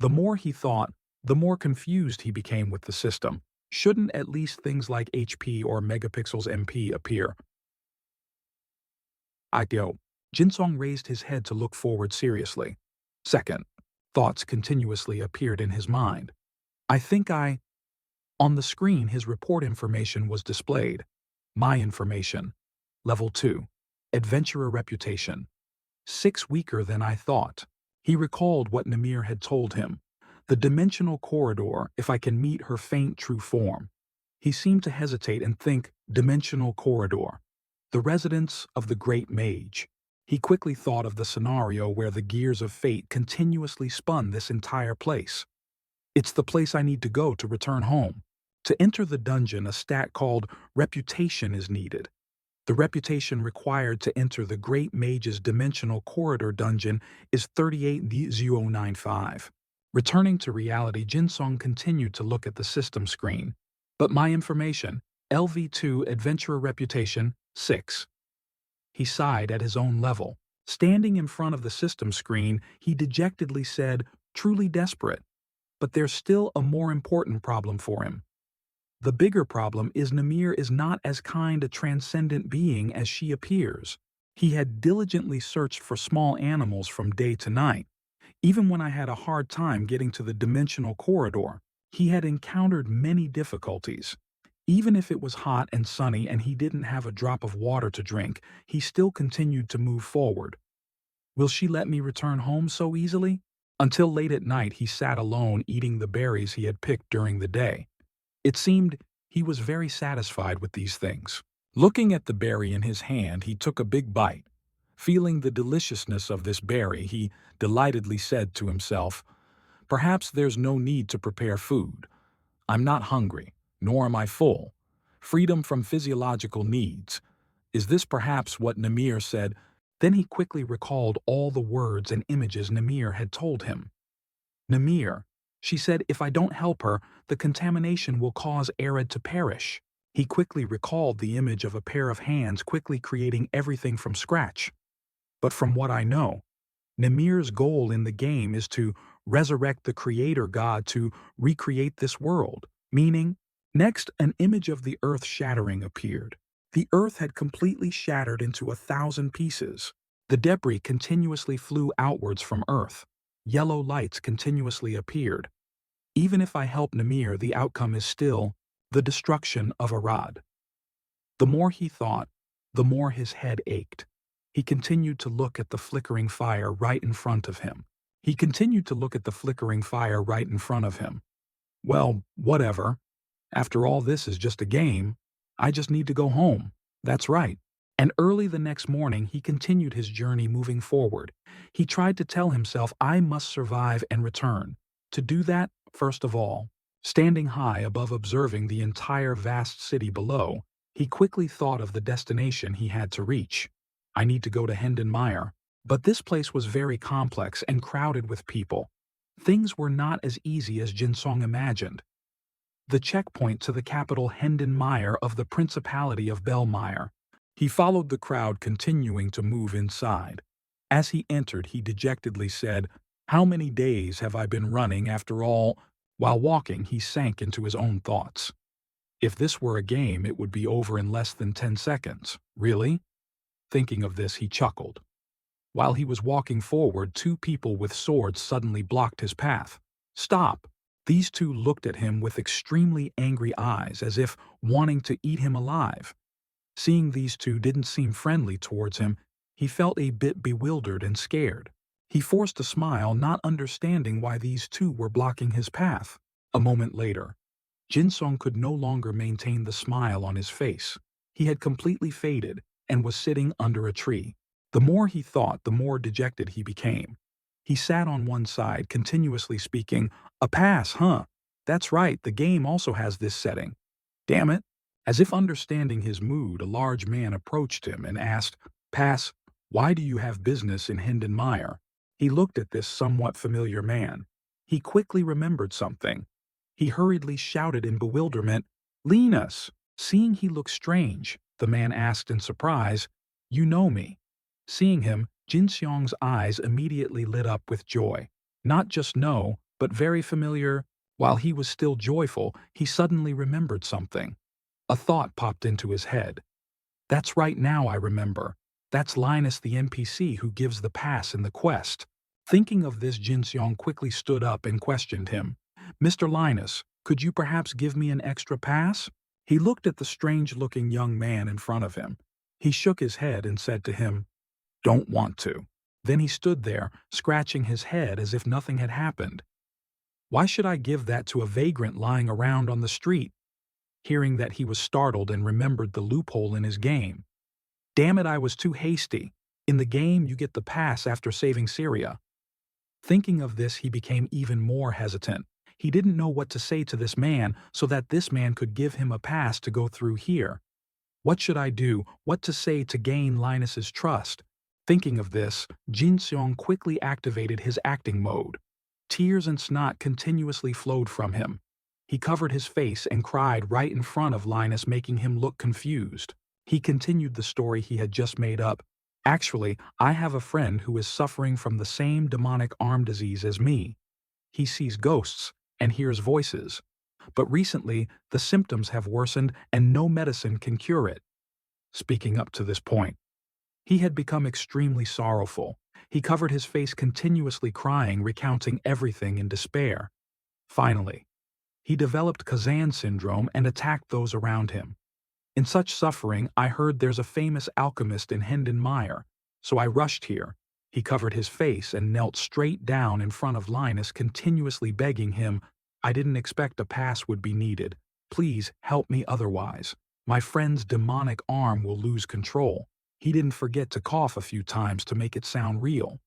The more he thought, the more confused he became with the system. Shouldn't at least things like HP or megapixels MP appear? Jinsong raised his head to look forward seriously. Second, thoughts continuously appeared in his mind. On the screen, his report information was displayed. My information. Level 2. Adventurer reputation. 6 weaker than I thought. He recalled what Nemir had told him. The dimensional corridor, if I can meet her faint true form. He seemed to hesitate and think, dimensional corridor. The residence of the great mage. He quickly thought of the scenario where the gears of fate continuously spun this entire place. It's the place I need to go to return home. To enter the dungeon, a stat called reputation is needed. The reputation required to enter the Great Mage's Dimensional Corridor dungeon is 38,095. Returning to reality, Jinsong continued to look at the system screen. But my information, LV2 Adventurer Reputation, 6. He sighed at his own level. Standing in front of the system screen, he dejectedly said, truly desperate. But there's still a more important problem for him. The bigger problem is Namir is not as kind a transcendent being as she appears. He had diligently searched for small animals from day to night. Even when I had a hard time getting to the dimensional corridor, he had encountered many difficulties. Even if it was hot and sunny and he didn't have a drop of water to drink, he still continued to move forward. Will she let me return home so easily? Until late at night he sat alone eating the berries he had picked during the day. It seemed he was very satisfied with these things. Looking at the berry in his hand, he took a big bite. Feeling the deliciousness of this berry, he delightedly said to himself, perhaps there's no need to prepare food. I'm not hungry, nor am I full. Freedom from physiological needs. Is this perhaps what Namir said? Then he quickly recalled all the words and images Namir had told him. Namir, she said, if I don't help her, the contamination will cause Arid to perish. He quickly recalled the image of a pair of hands quickly creating everything from scratch. But from what I know, Namir's goal in the game is to resurrect the creator god to recreate this world, meaning, next an image of the earth shattering appeared. The earth had completely shattered into 1,000 pieces. The debris continuously flew outwards from earth. Yellow lights continuously appeared. Even if I help Namir, the outcome is still the destruction of Arad. The more he thought, the more his head ached. He continued to look at the flickering fire right in front of him. Well, whatever. After all, this is just a game. I just need to go home. That's right. And early the next morning, he continued his journey moving forward. He tried to tell himself, I must survive and return. To do that, first of all, standing high above observing the entire vast city below, he quickly thought of the destination he had to reach. I need to go to Hendenmeyer. But this place was very complex and crowded with people. Things were not as easy as Jinsong imagined. The checkpoint to the capital Hendenmeyer of the Principality of Belmeyer. He followed the crowd continuing to move inside. As he entered, he dejectedly said, how many days have I been running after all? While walking, he sank into his own thoughts. If this were a game, it would be over in less than 10 seconds. Really? Thinking of this, he chuckled. While he was walking forward, 2 people with swords suddenly blocked his path. Stop! These 2 looked at him with extremely angry eyes, as if wanting to eat him alive. Seeing these 2 didn't seem friendly towards him, he felt a bit bewildered and scared. He forced a smile, not understanding why these 2 were blocking his path. A moment later, Jinsong could no longer maintain the smile on his face. He had completely faded and was sitting under a tree. The more he thought, the more dejected he became. He sat on one side, continuously speaking, a pass, huh? That's right, the game also has this setting. Damn it. As if understanding his mood, a large man approached him and asked, Pass, why do you have business in Hendenmeyer? He looked at this somewhat familiar man. He quickly remembered something. He hurriedly shouted in bewilderment, Linus! Seeing he looked strange, the man asked in surprise, You know me. Seeing him, Jinseong's eyes immediately lit up with joy. Not just know, but very familiar. While he was still joyful, he suddenly remembered something. A thought popped into his head. That's right, now I remember. That's Linus the NPC who gives the pass in the quest. Thinking of this, Jinseong quickly stood up and questioned him. Mr. Linus, could you perhaps give me an extra pass? He looked at the strange-looking young man in front of him. He shook his head and said to him, Don't want to. Then he stood there, scratching his head as if nothing had happened. Why should I give that to a vagrant lying around on the street? Hearing that, he was startled and remembered the loophole in his game. Damn it, I was too hasty. In the game, you get the pass after saving Syria. Thinking of this, he became even more hesitant. He didn't know what to say to this man so that this man could give him a pass to go through here. What should I do? What to say to gain Linus's trust? Thinking of this, Jinseong quickly activated his acting mode. Tears and snot continuously flowed from him. He covered his face and cried right in front of Linus, making him look confused. He continued the story he had just made up. Actually, I have a friend who is suffering from the same demonic arm disease as me. He sees ghosts and hears voices. But recently, the symptoms have worsened and no medicine can cure it. Speaking up to this point, he had become extremely sorrowful. He covered his face continuously crying, recounting everything in despair. Finally, he developed Kazan syndrome and attacked those around him. In such suffering, I heard there's a famous alchemist in Hendon Meyer, so I rushed here. He covered his face and knelt straight down in front of Linus, continuously begging him, I didn't expect a pass would be needed. Please help me otherwise. My friend's demonic arm will lose control. He didn't forget to cough a few times to make it sound real.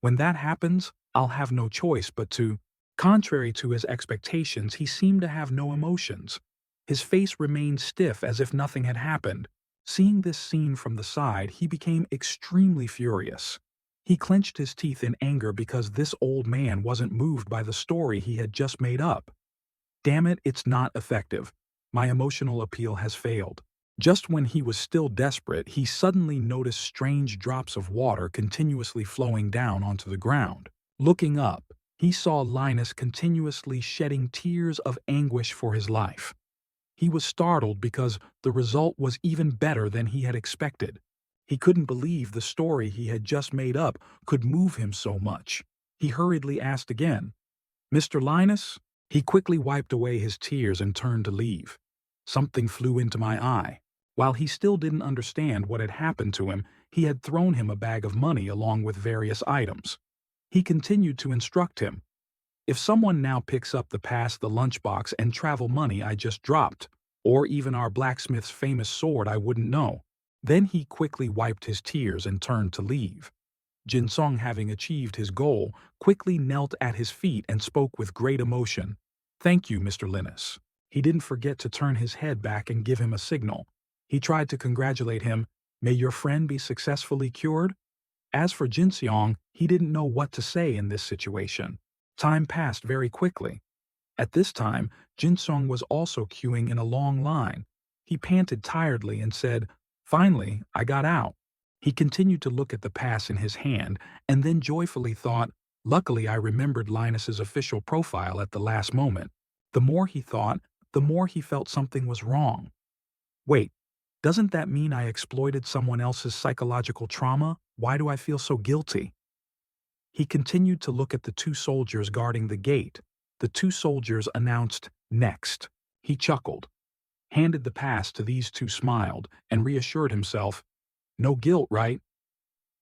When that happens, I'll have no choice but to. Contrary to his expectations, he seemed to have no emotions. His face remained stiff as if nothing had happened. Seeing this scene from the side, he became extremely furious. He clenched his teeth in anger because this old man wasn't moved by the story he had just made up. Damn it, it's not effective. My emotional appeal has failed. Just when he was still desperate, he suddenly noticed strange drops of water continuously flowing down onto the ground. Looking up, he saw Linus continuously shedding tears of anguish for his life. He was startled because the result was even better than he had expected. He couldn't believe the story he had just made up could move him so much. He hurriedly asked again, Mr. Linus? He quickly wiped away his tears and turned to leave. Something flew into my eye. While he still didn't understand what had happened to him, he had thrown him a bag of money along with various items. He continued to instruct him. If someone now picks up the pass, the lunchbox, and travel money I just dropped, or even our blacksmith's famous sword, I wouldn't know. Then he quickly wiped his tears and turned to leave. Jinsung, having achieved his goal, quickly knelt at his feet and spoke with great emotion. Thank you, Mr. Linus. He didn't forget to turn his head back and give him a signal. He tried to congratulate him. May your friend be successfully cured? As for Jinseong, he didn't know what to say in this situation. Time passed very quickly. At this time, Jinsung was also queuing in a long line. He panted tiredly and said, Finally, I got out. He continued to look at the pass in his hand and then joyfully thought, Luckily I remembered Linus's official profile at the last moment. The more he thought, the more he felt something was wrong. Wait, doesn't that mean I exploited someone else's psychological trauma? Why do I feel so guilty? He continued to look at the two soldiers guarding the gate. The two soldiers announced, Next. He chuckled, handed the pass to these two, smiled, and reassured himself, No guilt, right?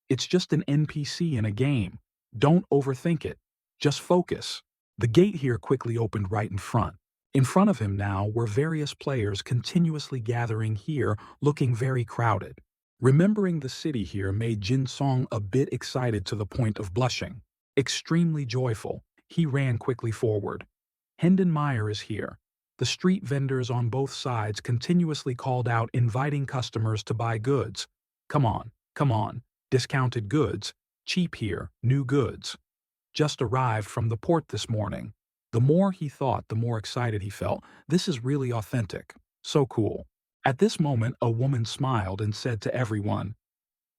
It's just an NPC in a game. Don't overthink it. Just focus. The gate here quickly opened right in front. In front of him now were various players continuously gathering here, looking very crowded. Remembering the city here made Jinsong a bit excited to the point of blushing. Extremely joyful, he ran quickly forward. Hendon Meyer is here. The street vendors on both sides continuously called out, inviting customers to buy goods. Come on, discounted goods, cheap here, new goods. Just arrived from the port this morning. The more he thought, the more excited he felt. This is really authentic. So cool. At this moment, a woman smiled and said to everyone,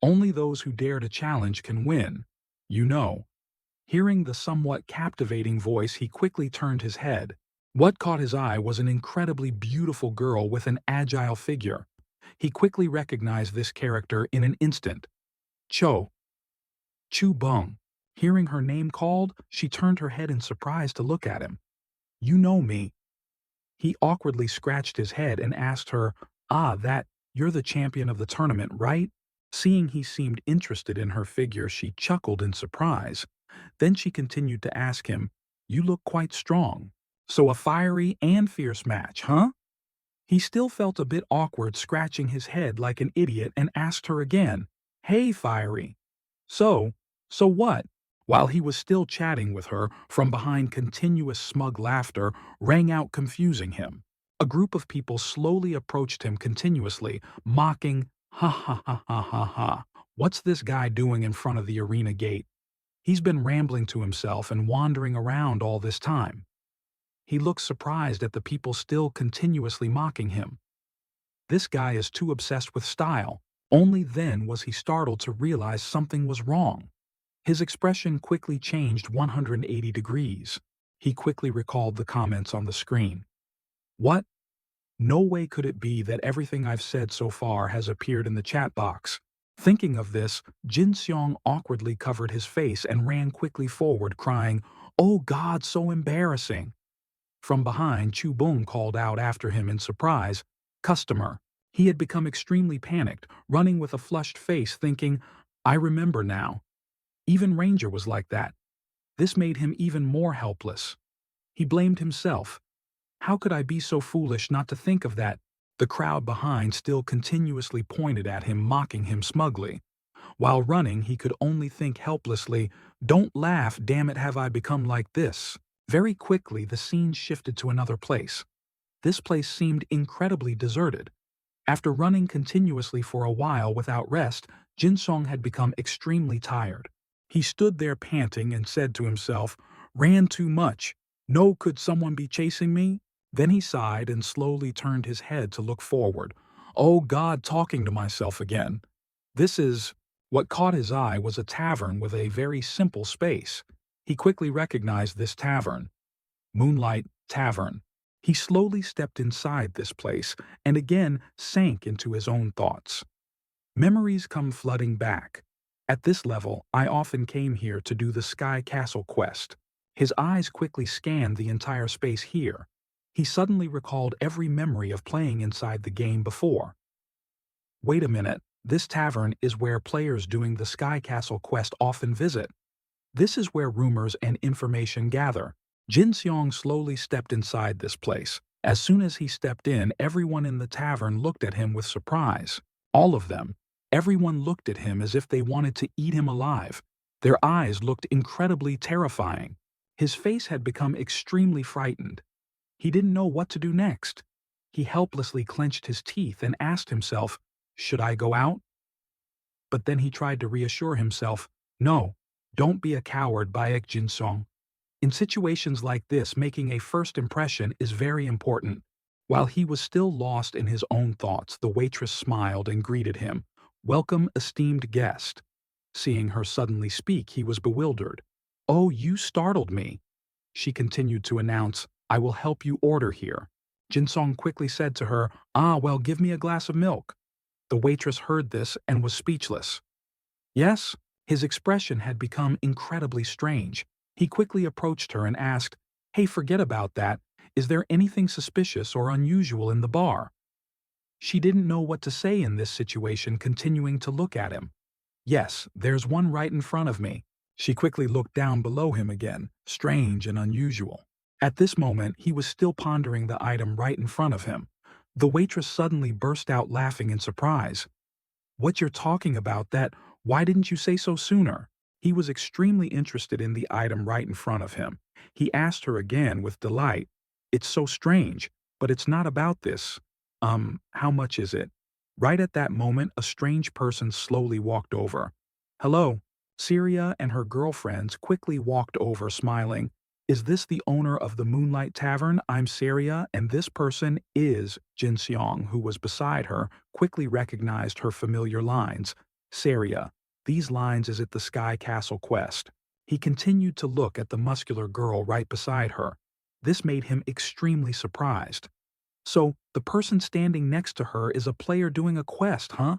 Only those who dare to challenge can win. You know. Hearing the somewhat captivating voice, he quickly turned his head. What caught his eye was an incredibly beautiful girl with an agile figure. He quickly recognized this character in an instant. Chu Bung. Hearing her name called, she turned her head in surprise to look at him. You know me. He awkwardly scratched his head and asked her, you're the champion of the tournament, right? Seeing he seemed interested in her figure, she chuckled in surprise. Then she continued to ask him, You look quite strong. So a fiery and fierce match, huh? He still felt a bit awkward, scratching his head like an idiot, and asked her again, Hey, fiery. So what? While he was still chatting with her, from behind continuous smug laughter rang out, confusing him. A group of people slowly approached him continuously, mocking, Ha ha ha ha ha ha. What's this guy doing in front of the arena gate? He's been rambling to himself and wandering around all this time. He looked surprised at the people still continuously mocking him. This guy is too obsessed with style. Only then was he startled to realize something was wrong. His expression quickly changed 180 degrees. He quickly recalled the comments on the screen. What? No way could it be that everything I've said so far has appeared in the chat box. Thinking of this, Jin Seong awkwardly covered his face and ran quickly forward, crying, "Oh God, so embarrassing!" From behind, Chu Bung called out after him in surprise, "Customer." He had become extremely panicked, running with a flushed face, thinking, "I remember now." Even Ranger was like that. This made him even more helpless. He blamed himself. How could I be so foolish not to think of that? The crowd behind still continuously pointed at him, mocking him smugly. While running, he could only think helplessly, "Don't laugh, damn it, have I become like this?" Very quickly, the scene shifted to another place. This place seemed incredibly deserted. After running continuously for a while without rest, Jin Song had become extremely tired. He stood there panting and said to himself, "Ran too much. No, could someone be chasing me?" Then he sighed and slowly turned his head to look forward. "Oh God, talking to myself again." This is... What caught his eye was a tavern with a very simple space. He quickly recognized this tavern. Moonlight Tavern. He slowly stepped inside this place and again sank into his own thoughts. Memories come flooding back. At this level, I often came here to do the Sky Castle quest. His eyes quickly scanned the entire space here. He suddenly recalled every memory of playing inside the game before. Wait a minute, this tavern is where players doing the Sky Castle quest often visit. This is where rumors and information gather. Jin Seong slowly stepped inside this place. As soon as he stepped in, everyone in the tavern looked at him with surprise. All of them. Everyone looked at him as if they wanted to eat him alive. Their eyes looked incredibly terrifying. His face had become extremely frightened. He didn't know what to do next. He helplessly clenched his teeth and asked himself, "Should I go out?" But then he tried to reassure himself, "No, don't be a coward, Baek Jin Song." In situations like this, making a first impression is very important. While he was still lost in his own thoughts, the waitress smiled and greeted him. "Welcome, esteemed guest." Seeing her suddenly speak, he was bewildered. "Oh, you startled me." She continued to announce, "I will help you order here." Jin Song quickly said to her, "Ah, well, give me a glass of milk." The waitress heard this and was speechless. "Yes?" His expression had become incredibly strange. He quickly approached her and asked, "Hey, forget about that. Is there anything suspicious or unusual in the bar?" She didn't know what to say in this situation, continuing to look at him. "Yes, there's one right in front of me." She quickly looked down below him again, strange and unusual. At this moment, he was still pondering the item right in front of him. The waitress suddenly burst out laughing in surprise. "What you're talking about, that, why didn't you say so sooner?" He was extremely interested in the item right in front of him. He asked her again with delight, "It's so strange, but it's not about this. How much is it?" Right at that moment, a strange person slowly walked over. "Hello." Syria and her girlfriends quickly walked over, smiling. "Is this the owner of the Moonlight Tavern? I'm Syria, and this person is..." Jin Seong, who was beside her, quickly recognized her familiar lines. "Syria, these lines is at the Sky Castle quest." He continued to look at the muscular girl right beside her. This made him extremely surprised. "So, the person standing next to her is a player doing a quest, huh?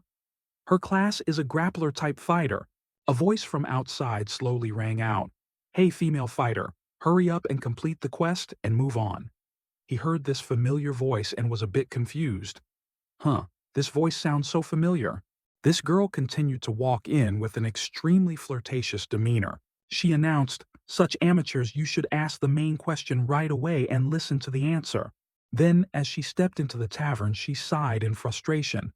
Her class is a grappler-type fighter." A voice from outside slowly rang out. "Hey, female fighter, hurry up and complete the quest and move on." He heard this familiar voice and was a bit confused. This voice sounds so familiar. This girl continued to walk in with an extremely flirtatious demeanor. She announced, "Such amateurs, you should ask the main question right away and listen to the answer." Then, as she stepped into the tavern, she sighed in frustration.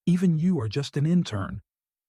"Even you are just an intern."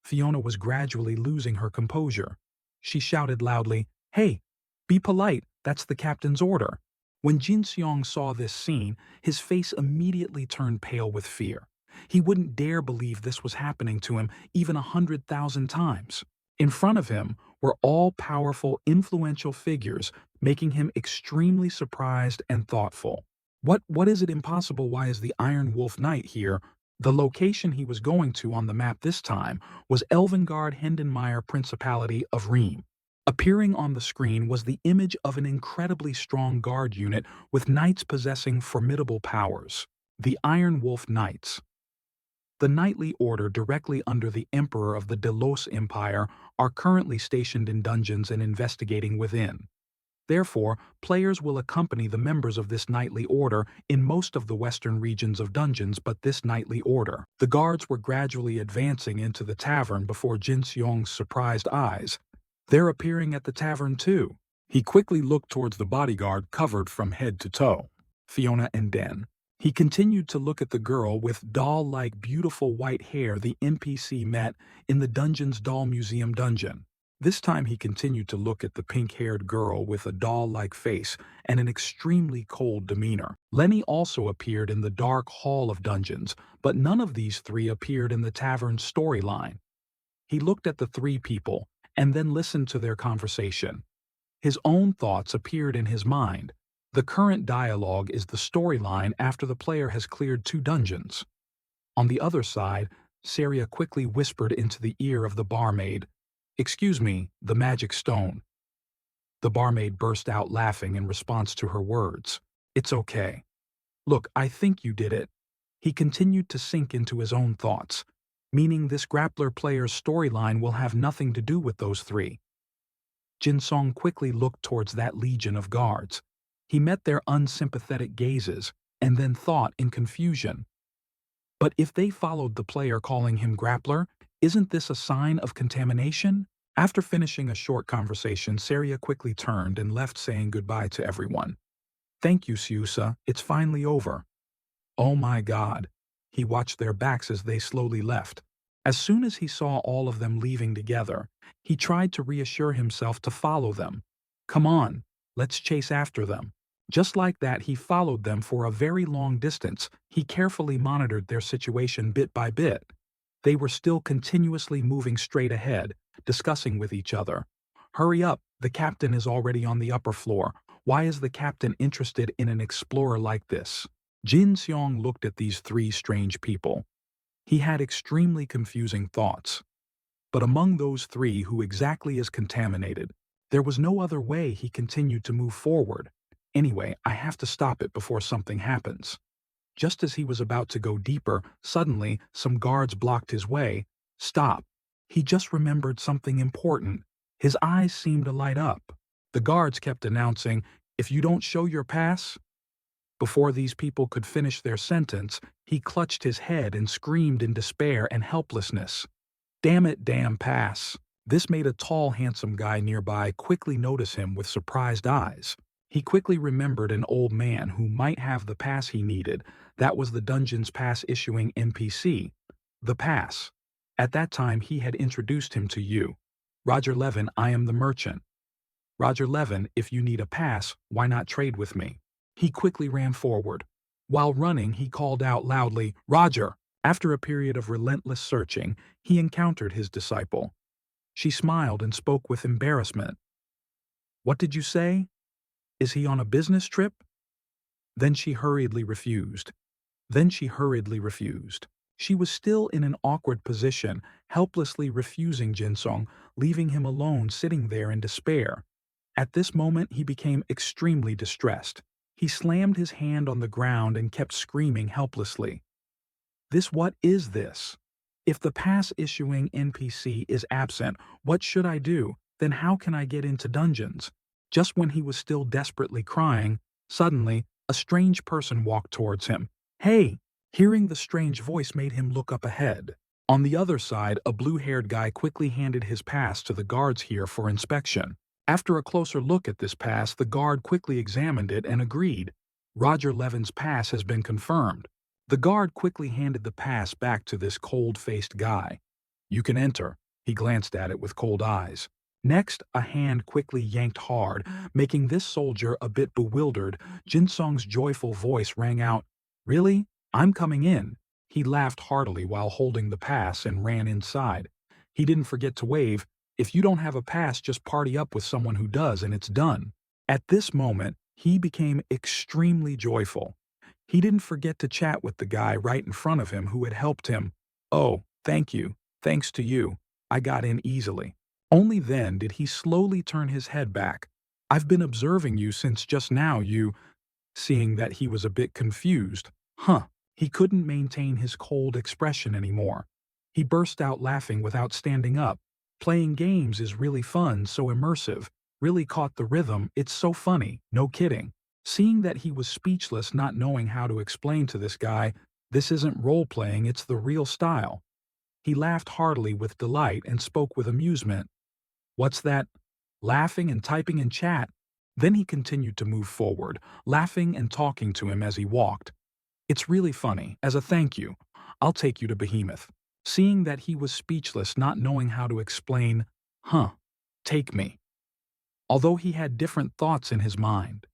Fiona was gradually losing her composure. She shouted loudly, "Hey, be polite, that's the captain's order." When Jin Seong saw this scene, his face immediately turned pale with fear. He wouldn't dare believe this was happening to him even 100,000 times. In front of him were all-powerful, influential figures, making him extremely surprised and thoughtful. What is it impossible? Why is the Iron Wolf Knight here? The location he was going to on the map this time was Elvengard Hendenmeyer Principality of Ream. Appearing on the screen was the image of an incredibly strong guard unit with knights possessing formidable powers, the Iron Wolf Knights. The knightly order directly under the Emperor of the Delos Empire are currently stationed in dungeons and investigating within. Therefore, players will accompany the members of this knightly order in most of the western regions of dungeons but this knightly order. The guards were gradually advancing into the tavern before Jin Seong's surprised eyes. They're appearing at the tavern too. He quickly looked towards the bodyguard covered from head to toe, Fiona and Den. He continued to look at the girl with doll-like beautiful white hair the NPC met in the dungeon's doll museum dungeon. This time he continued to look at the pink-haired girl with a doll-like face and an extremely cold demeanor. Lenny also appeared in the dark hall of dungeons, but none of these three appeared in the tavern's storyline. He looked at the three people and then listened to their conversation. His own thoughts appeared in his mind. The current dialogue is the storyline after the player has cleared 2 dungeons. On the other side, Saria quickly whispered into the ear of the barmaid, "Excuse me, the magic stone." The barmaid burst out laughing in response to her words. "It's okay. Look, I think you did it." He continued to sink into his own thoughts, meaning this grappler player's storyline will have nothing to do with those 3. Jin Song quickly looked towards that legion of guards. He met their unsympathetic gazes and then thought in confusion. But if they followed the player calling him grappler, isn't this a sign of contamination? After finishing a short conversation, Saria quickly turned and left saying goodbye to everyone. "Thank you, Siusa, it's finally over." Oh my God. He watched their backs as they slowly left. As soon as he saw all of them leaving together, he tried to reassure himself to follow them. "Come on, let's chase after them." Just like that, he followed them for a very long distance. He carefully monitored their situation bit by bit. They were still continuously moving straight ahead, discussing with each other. "Hurry up, the captain is already on the upper floor. Why is the captain interested in an explorer like this?" Jin Seong looked at these 3 strange people. He had extremely confusing thoughts. But among those 3 who exactly is contaminated, there was no other way. He continued to move forward. "Anyway, I have to stop it before something happens." Just as he was about to go deeper, suddenly some guards blocked his way. "Stop." He just remembered something important. His eyes seemed to light up. The guards kept announcing, "If you don't show your pass..." Before these people could finish their sentence, he clutched his head and screamed in despair and helplessness. "Damn it, damn pass." This made a tall, handsome guy nearby quickly notice him with surprised eyes. He quickly remembered an old man who might have the pass he needed. That was the dungeon's pass-issuing NPC. The pass. At that time, he had introduced him to you. "Roger Levin, I am the merchant." "Roger Levin, if you need a pass, why not trade with me?" He quickly ran forward. While running, he called out loudly, "Roger!" After a period of relentless searching, he encountered his disciple. She smiled and spoke with embarrassment. "What did you say? Is he on a business trip?" Then she hurriedly refused. She was still in an awkward position, helplessly refusing Jinsong, leaving him alone sitting there in despair. At this moment he became extremely distressed. He slammed his hand on the ground and kept screaming helplessly. What is this? If the pass-issuing NPC is absent, what should I do? Then how can I get into dungeons? Just when he was still desperately crying, suddenly, a strange person walked towards him. "Hey!" Hearing the strange voice made him look up ahead. On the other side, a blue-haired guy quickly handed his pass to the guards here for inspection. After a closer look at this pass, the guard quickly examined it and agreed. Roger Levin's pass has been confirmed. The guard quickly handed the pass back to this cold-faced guy. "You can enter." He glanced at it with cold eyes. Next, a hand quickly yanked hard, making this soldier a bit bewildered. Jinsong's joyful voice rang out, "Really? I'm coming in." He laughed heartily while holding the pass and ran inside. He didn't forget to wave, "If you don't have a pass, just party up with someone who does and it's done." At this moment, he became extremely joyful. He didn't forget to chat with the guy right in front of him who had helped him. "Oh, thank you. Thanks to you. I got in easily." Only then did he slowly turn his head back. "I've been observing you since just now, you—" Seeing that he was a bit confused. He couldn't maintain his cold expression anymore. He burst out laughing without standing up. "Playing games is really fun, so immersive. Really caught the rhythm, it's so funny, no kidding." Seeing that he was speechless, not knowing how to explain to this guy, "This isn't role-playing, it's the real style." He laughed heartily with delight and spoke with amusement. "What's that? Laughing and typing in chat?" Then he continued to move forward, laughing and talking to him as he walked. "It's really funny. As a thank you, I'll take you to Behemoth." Seeing that he was speechless, not knowing how to explain, take me. Although he had different thoughts in his mind.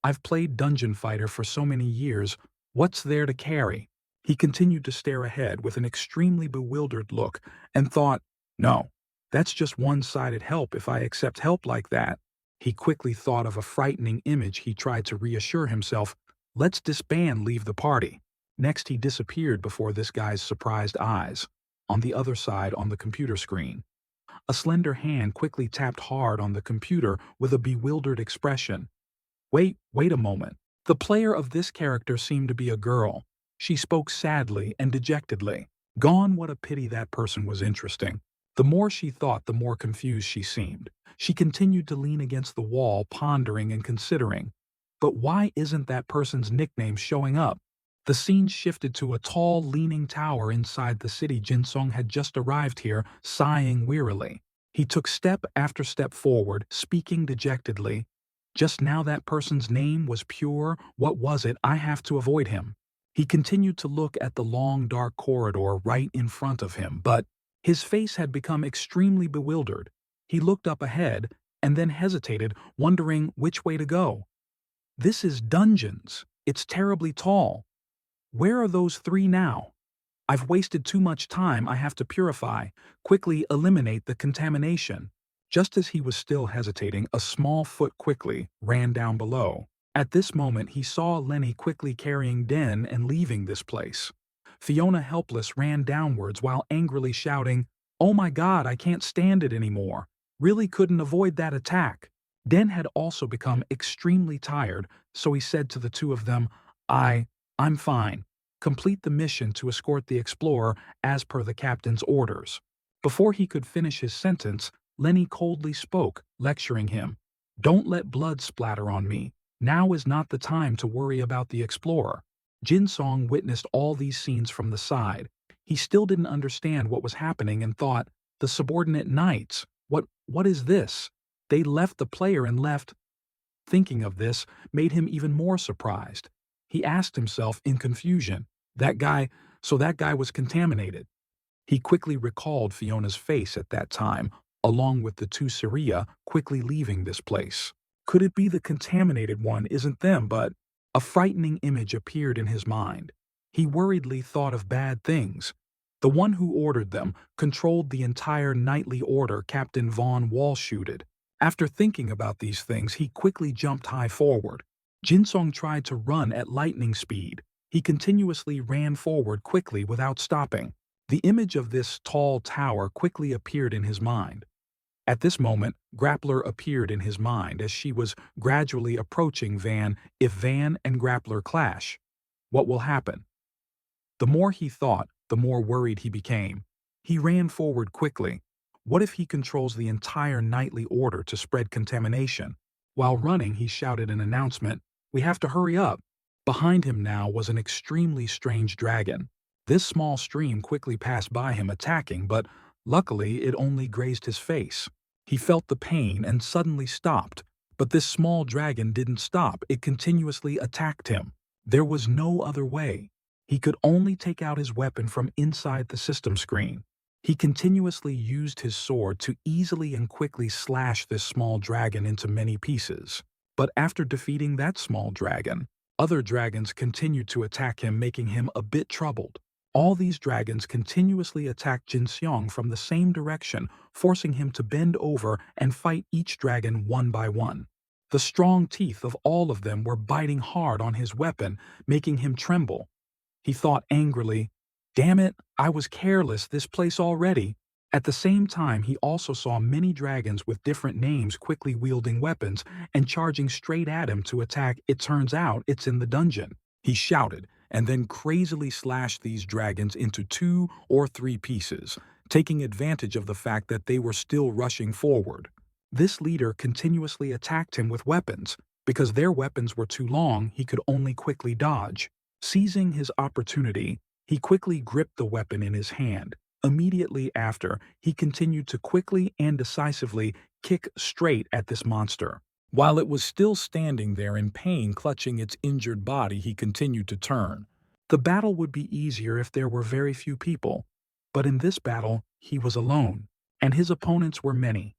"I've played Dungeon Fighter for so many years, what's there to carry?" He continued to stare ahead with an extremely bewildered look and thought, "No, that's just one-sided help if I accept help like that." He quickly thought of a frightening image. He tried to reassure himself, "Let's disband, leave the party." Next he disappeared before this guy's surprised eyes. On the other side on the computer screen, a slender hand quickly tapped hard on the computer with a bewildered expression. Wait a moment. The player of this character seemed to be a girl. She spoke sadly and dejectedly. Gone, what a pity, that person was interesting. The more she thought, the more confused she seemed. She continued to lean against the wall, pondering and considering. But why isn't that person's nickname showing up? The scene shifted to a tall, leaning tower inside the city. Jinsong had just arrived here, sighing wearily. He took step after step forward, speaking dejectedly. Just now that person's name was pure. What was it? I have to avoid him. He continued to look at the long, dark corridor right in front of him, but his face had become extremely bewildered. He looked up ahead and then hesitated, wondering which way to go. This is dungeons. It's terribly tall. Where are those three now? I've wasted too much time. I have to purify, quickly eliminate the contamination. Just as he was still hesitating, a small foot quickly ran down below. At this moment, he saw Lenny quickly carrying Den and leaving this place. Fiona, helpless, ran downwards while angrily shouting, "Oh my God, I can't stand it anymore. Really couldn't avoid that attack." Den had also become extremely tired, so he said to the two of them, I'm fine. Complete the mission to escort the explorer as per the captain's orders." Before he could finish his sentence, Lenny coldly spoke, lecturing him. "Don't let blood splatter on me. Now is not the time to worry about the explorer." Jinsong witnessed all these scenes from the side. He still didn't understand what was happening and thought, the subordinate knights, what is this? They left the player and left. Thinking of this made him even more surprised. He asked himself in confusion, that guy was contaminated. He quickly recalled Fiona's face at that time, along with the two Syria quickly leaving this place. Could it be the contaminated one isn't them, but a frightening image appeared in his mind. He worriedly thought of bad things. The one who ordered them controlled the entire knightly order Captain Von Wall-shooted. After thinking about these things, he quickly jumped high forward. Jinsong tried to run at lightning speed. He continuously ran forward quickly without stopping. The image of this tall tower quickly appeared in his mind. At this moment, Grappler appeared in his mind as she was gradually approaching Van. If Van and Grappler clash, what will happen? The more he thought, the more worried he became. He ran forward quickly. What if he controls the entire knightly order to spread contamination? While running, he shouted an announcement, "We have to hurry up." Behind him now was an extremely strange dragon. This small stream quickly passed by him attacking, but luckily it only grazed his face. He felt the pain and suddenly stopped, but this small dragon didn't stop. It continuously attacked him. There was no other way. He could only take out his weapon from inside the system screen. He continuously used his sword to easily and quickly slash this small dragon into many pieces. But after defeating that small dragon, other dragons continued to attack him, making him a bit troubled. All these dragons continuously attacked Jinseong from the same direction, forcing him to bend over and fight each dragon one by one. The strong teeth of all of them were biting hard on his weapon, making him tremble. He thought angrily, "Damn it, I was careless this place already." At the same time, he also saw many dragons with different names quickly wielding weapons and charging straight at him to attack. It turns out it's in the dungeon. He shouted, and then crazily slashed these dragons into 2 or 3 pieces, taking advantage of the fact that they were still rushing forward. This leader continuously attacked him with weapons. Because their weapons were too long, he could only quickly dodge. Seizing his opportunity, he quickly gripped the weapon in his hand. Immediately after, he continued to quickly and decisively kick straight at this monster. While it was still standing there in pain clutching its injured body, he continued to turn. The battle would be easier if there were very few people, but in this battle, he was alone, and his opponents were many.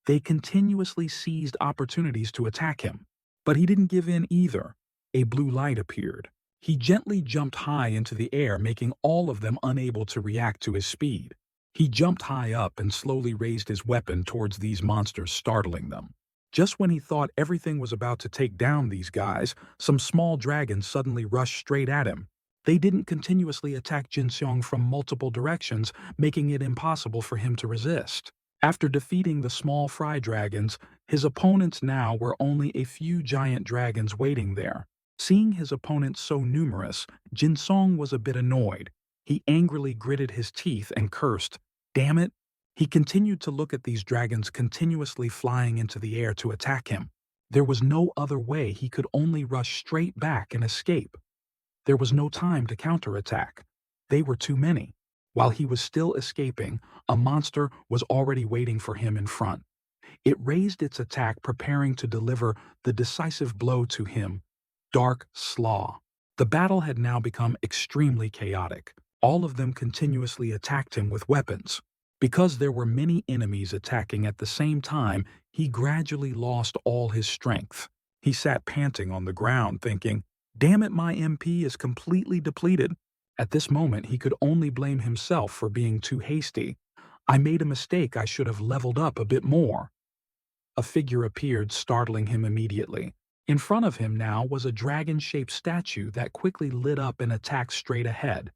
They continuously seized opportunities to attack him, but he didn't give in either. A blue light appeared. He gently jumped high into the air, making all of them unable to react to his speed. He jumped high up and slowly raised his weapon towards these monsters, startling them. Just when he thought everything was about to take down these guys, some small dragons suddenly rushed straight at him. They didn't continuously attack Jinseong from multiple directions, making it impossible for him to resist. After defeating the small fry dragons, his opponents now were only a few giant dragons waiting there. Seeing his opponents so numerous, Jinsong was a bit annoyed. He angrily gritted his teeth and cursed, "Damn it!" He continued to look at these dragons continuously flying into the air to attack him. There was no other way. He could only rush straight back and escape. There was no time to counterattack. They were too many. While he was still escaping, a monster was already waiting for him in front. It raised its attack, preparing to deliver the decisive blow to him. Dark Slaw. The battle had now become extremely chaotic. All of them continuously attacked him with weapons. Because there were many enemies attacking at the same time, he gradually lost all his strength. He sat panting on the ground, thinking, "Damn it, my MP is completely depleted." At this moment, he could only blame himself for being too hasty. "I made a mistake. I should have leveled up a bit more." A figure appeared, startling him immediately. In front of him now was a dragon-shaped statue that quickly lit up and attacked straight ahead.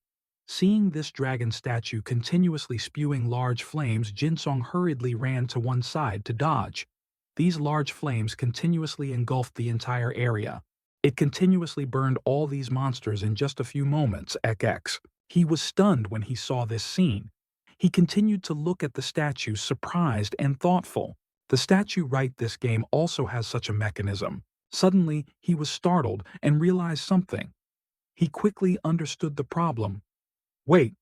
Seeing this dragon statue continuously spewing large flames, Jinsong hurriedly ran to one side to dodge. These large flames continuously engulfed the entire area. It continuously burned all these monsters in just a few moments. XX. He was stunned when he saw this scene. He continued to look at the statue, surprised and thoughtful. The statue right this game also has such a mechanism. Suddenly, he was startled and realized something. He quickly understood the problem. Wait,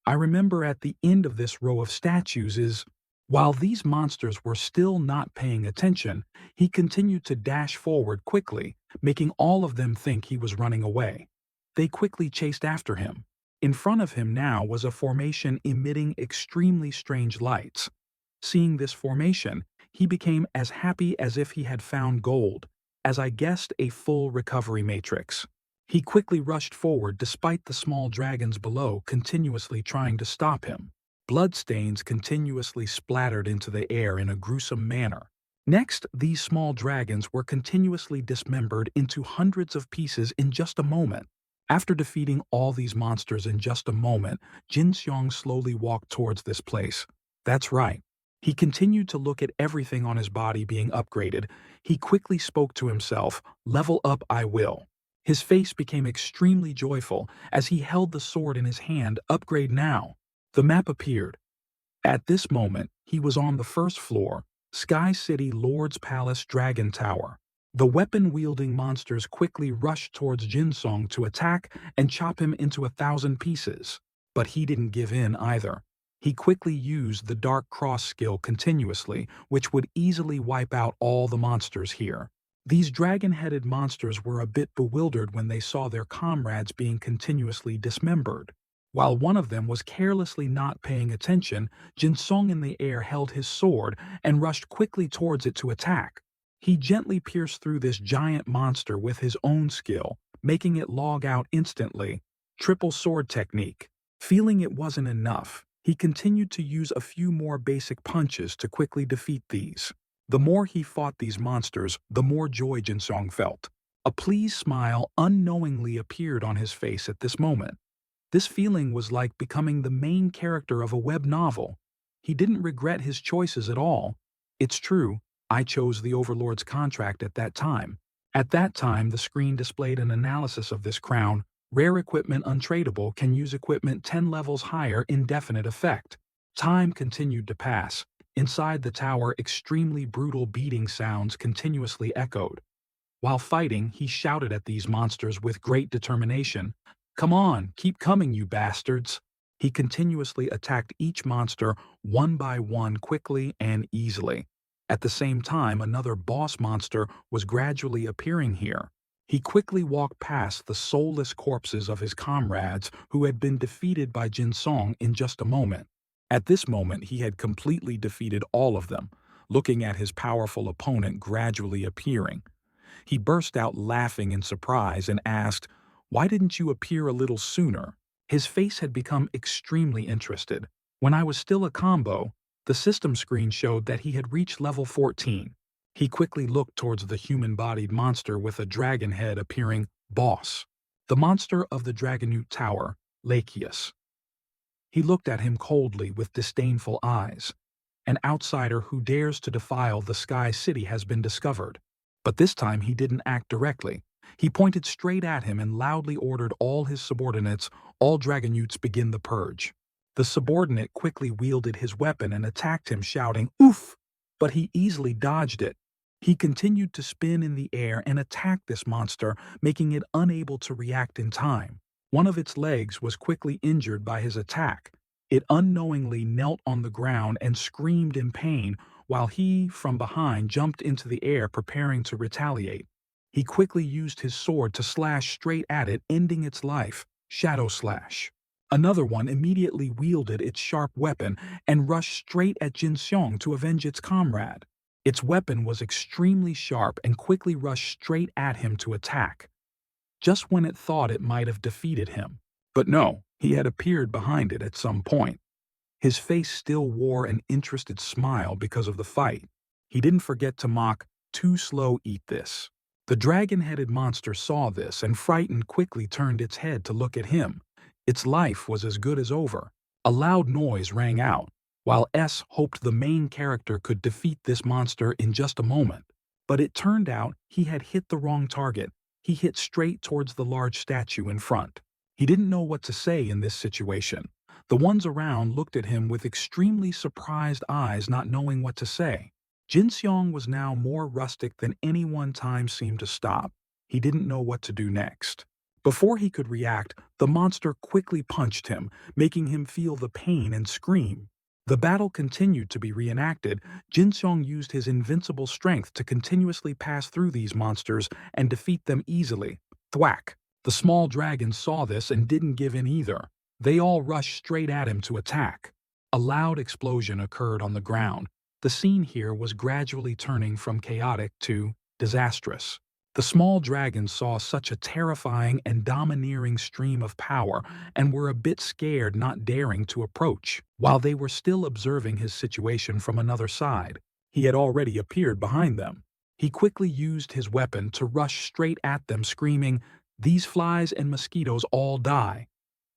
I remember at the end of this row of statues is... While these monsters were still not paying attention, he continued to dash forward quickly, making all of them think he was running away. They quickly chased after him. In front of him now was a formation emitting extremely strange lights. Seeing this formation, he became as happy as if he had found gold, as I guessed a full recovery matrix. He quickly rushed forward despite the small dragons below continuously trying to stop him. Bloodstains continuously splattered into the air in a gruesome manner. Next, these small dragons were continuously dismembered into hundreds of pieces in just a moment. After defeating all these monsters in just a moment, Jin Xiong slowly walked towards this place. That's right. He continued to look at everything on his body being upgraded. He quickly spoke to himself, "Level up I will." His face became extremely joyful as he held the sword in his hand. Upgrade now. The map appeared. At this moment, he was on the first floor, Sky City Lord's Palace Dragon Tower. The weapon-wielding monsters quickly rushed towards Jinsong to attack and chop him into 1,000 pieces. But he didn't give in either. He quickly used the Dark Cross skill continuously, which would easily wipe out all the monsters here. These dragon-headed monsters were a bit bewildered when they saw their comrades being continuously dismembered. While one of them was carelessly not paying attention, Jinsong in the air held his sword and rushed quickly towards it to attack. He gently pierced through this giant monster with his own skill, making it log out instantly. Triple sword technique. Feeling it wasn't enough, he continued to use a few more basic punches to quickly defeat these. The more he fought these monsters, the more joy Jinsong felt. A pleased smile unknowingly appeared on his face at this moment. This feeling was like becoming the main character of a web novel. He didn't regret his choices at all. It's true, I chose the Overlord's contract at that time. At that time, the screen displayed an analysis of this crown. Rare equipment untradeable, can use equipment 10 levels higher, indefinite effect. Time continued to pass. Inside the tower, extremely brutal beating sounds continuously echoed. While fighting, he shouted at these monsters with great determination. Come on, keep coming, you bastards! He continuously attacked each monster one by one quickly and easily. At the same time, another boss monster was gradually appearing here. He quickly walked past the soulless corpses of his comrades who had been defeated by Jinsong in just a moment. At this moment, he had completely defeated all of them, looking at his powerful opponent gradually appearing. He burst out laughing in surprise and asked, "Why didn't you appear a little sooner?" His face had become extremely interested. When I was still a combo, the system screen showed that he had reached level 14. He quickly looked towards the human-bodied monster with a dragon head appearing, boss. The monster of the Dragonute Tower, Lacheus. He looked at him coldly with disdainful eyes. An outsider who dares to defile the Sky City has been discovered. But this time he didn't act directly. He pointed straight at him and loudly ordered all his subordinates, all Dragonutes, begin the purge. The subordinate quickly wielded his weapon and attacked him, shouting, "Oof!" But he easily dodged it. He continued to spin in the air and attack this monster, making it unable to react in time. One of its legs was quickly injured by his attack. It unknowingly knelt on the ground and screamed in pain, while he, from behind, jumped into the air preparing to retaliate. He quickly used his sword to slash straight at it, ending its life. Shadow Slash. Another one immediately wielded its sharp weapon and rushed straight at Jinseong to avenge its comrade. Its weapon was extremely sharp and quickly rushed straight at him to attack, just when it thought it might have defeated him. But no, he had appeared behind it at some point. His face still wore an interested smile because of the fight. He didn't forget to mock, "Too slow, eat this." The dragon-headed monster saw this and, frightened, quickly turned its head to look at him. Its life was as good as over. A loud noise rang out, while S hoped the main character could defeat this monster in just a moment. But it turned out he had hit the wrong target. He hit straight towards the large statue in front. He didn't know what to say in this situation. The ones around looked at him with extremely surprised eyes, not knowing what to say. Jinseong was now more rustic than any one. Time seemed to stop. He didn't know what to do next. Before he could react, the monster quickly punched him, making him feel the pain and scream. The battle continued to be reenacted. Jinseong used his invincible strength to continuously pass through these monsters and defeat them easily. Thwack! The small dragons saw this and didn't give in either. They all rushed straight at him to attack. A loud explosion occurred on the ground. The scene here was gradually turning from chaotic to disastrous. The small dragons saw such a terrifying and domineering stream of power and were a bit scared, not daring to approach. While they were still observing his situation from another side, he had already appeared behind them. He quickly used his weapon to rush straight at them, screaming, "These flies and mosquitoes all die."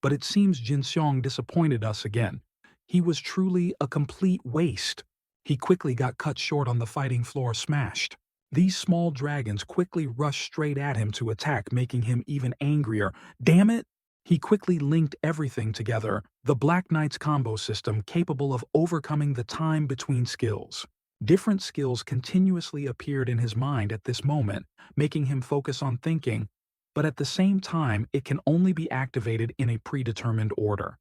But it seems Jinseong disappointed us again. He was truly a complete waste. He quickly got cut short on the fighting floor, smashed. These small dragons quickly rushed straight at him to attack, making him even angrier. Damn it! He quickly linked everything together, the Black Knight's combo system capable of overcoming the time between skills. Different skills continuously appeared in his mind at this moment, making him focus on thinking, but at the same time it can only be activated in a predetermined order.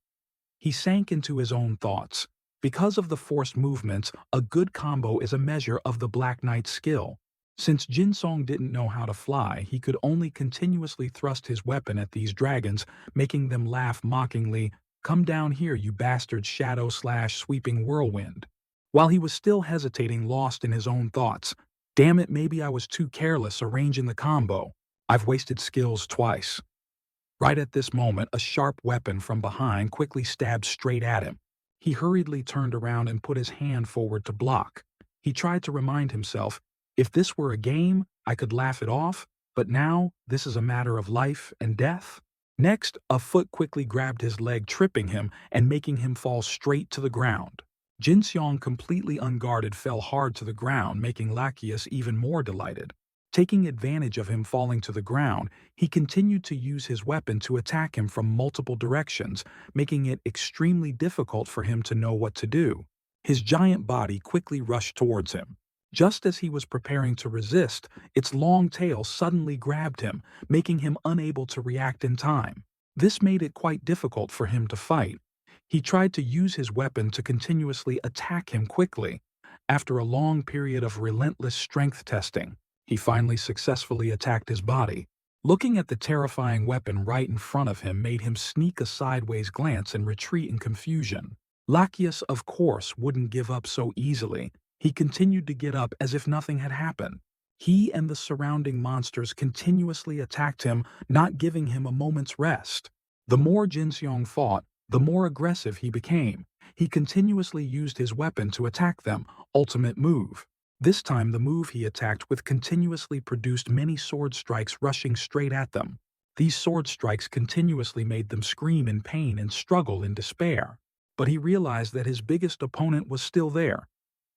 He sank into his own thoughts. Because of the forced movements, a good combo is a measure of the Black Knight's skill. Since Jinseong didn't know how to fly, he could only continuously thrust his weapon at these dragons, making them laugh mockingly, "Come down here, you bastard shadow/sweeping whirlwind." While he was still hesitating, lost in his own thoughts, "Damn it, maybe I was too careless arranging the combo. I've wasted skills twice." Right at this moment, a sharp weapon from behind quickly stabbed straight at him. He hurriedly turned around and put his hand forward to block. He tried to remind himself, if this were a game, I could laugh it off, but now this is a matter of life and death. Next, a foot quickly grabbed his leg, tripping him and making him fall straight to the ground. Jin Seong, completely unguarded, fell hard to the ground, making Lachias even more delighted. Taking advantage of him falling to the ground, he continued to use his weapon to attack him from multiple directions, making it extremely difficult for him to know what to do. His giant body quickly rushed towards him. Just as he was preparing to resist, its long tail suddenly grabbed him, making him unable to react in time. This made it quite difficult for him to fight. He tried to use his weapon to continuously attack him quickly. After a long period of relentless strength testing, he finally successfully attacked his body. Looking at the terrifying weapon right in front of him made him sneak a sideways glance and retreat in confusion. Lachias, of course, wouldn't give up so easily. He continued to get up as if nothing had happened. He and the surrounding monsters continuously attacked him, not giving him a moment's rest. The more Jin Seong fought, the more aggressive he became. He continuously used his weapon to attack them, ultimate move. This time the move he attacked with continuously produced many sword strikes rushing straight at them. These sword strikes continuously made them scream in pain and struggle in despair. But he realized that his biggest opponent was still there.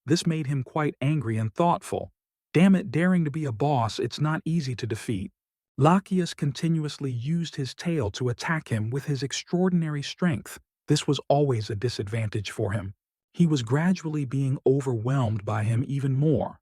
This made him quite angry and thoughtful. Damn it, daring to be a boss, it's not easy to defeat. Lachias continuously used his tail to attack him with his extraordinary strength. This was always a disadvantage for him. He was gradually being overwhelmed by him even more.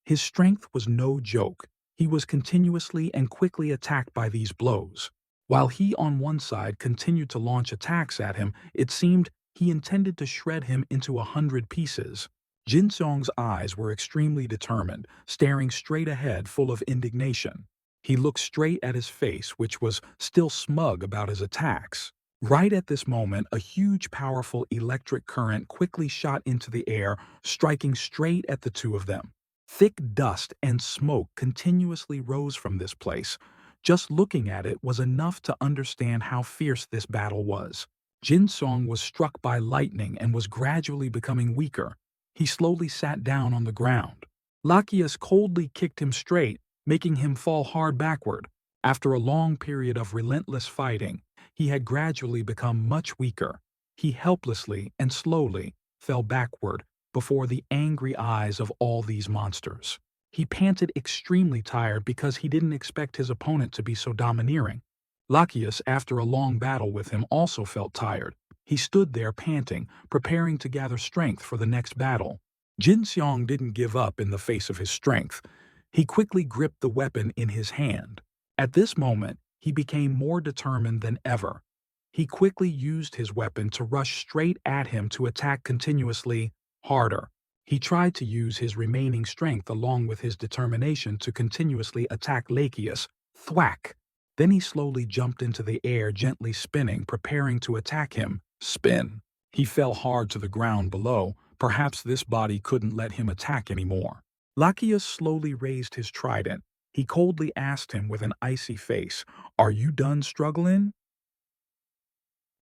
His strength was no joke. He was continuously and quickly attacked by these blows. While he on one side continued to launch attacks at him, it seemed he intended to shred him into 100 pieces. Jin Seong's eyes were extremely determined, staring straight ahead full of indignation. He looked straight at his face, which was still smug about his attacks. Right at this moment, a huge, powerful electric current quickly shot into the air, striking straight at the two of them. Thick dust and smoke continuously rose from this place. Just looking at it was enough to understand how fierce this battle was. Jin Seong was struck by lightning and was gradually becoming weaker. He slowly sat down on the ground. Lachias coldly kicked him straight, making him fall hard backward. After a long period of relentless fighting, he had gradually become much weaker. He helplessly and slowly fell backward before the angry eyes of all these monsters. He panted, extremely tired, because he didn't expect his opponent to be so domineering. Lachias, after a long battle with him, also felt tired. He stood there panting, preparing to gather strength for the next battle. Jin Seong didn't give up in the face of his strength. He quickly gripped the weapon in his hand. At this moment, he became more determined than ever. He quickly used his weapon to rush straight at him to attack continuously harder. He tried to use his remaining strength along with his determination to continuously attack Lachias. Thwack! Then he slowly jumped into the air, gently spinning, preparing to attack him. Spin. He fell hard to the ground below. Perhaps this body couldn't let him attack anymore. Lachias slowly raised his trident. He coldly asked him with an icy face, "Are you done struggling?"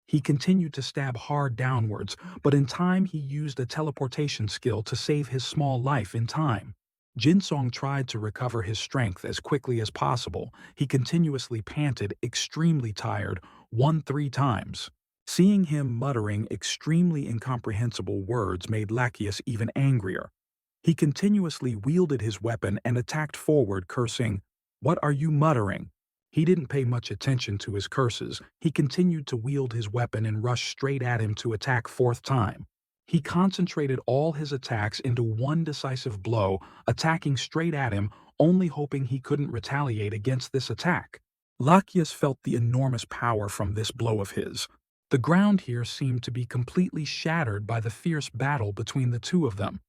He continued to stab hard downwards, but in time he used a teleportation skill to save his small life in time. Jin Seong tried to recover his strength as quickly as possible. He continuously panted, extremely tired, won 3 times. Seeing him muttering extremely incomprehensible words made Lachias even angrier. He continuously wielded his weapon and attacked forward, cursing, "What are you muttering?" He didn't pay much attention to his curses. He continued to wield his weapon and rushed straight at him to attack 4th time. He concentrated all his attacks into one decisive blow, attacking straight at him, only hoping he couldn't retaliate against this attack. Lachias felt the enormous power from this blow of his. The ground here seemed to be completely shattered by the fierce battle between the two of them.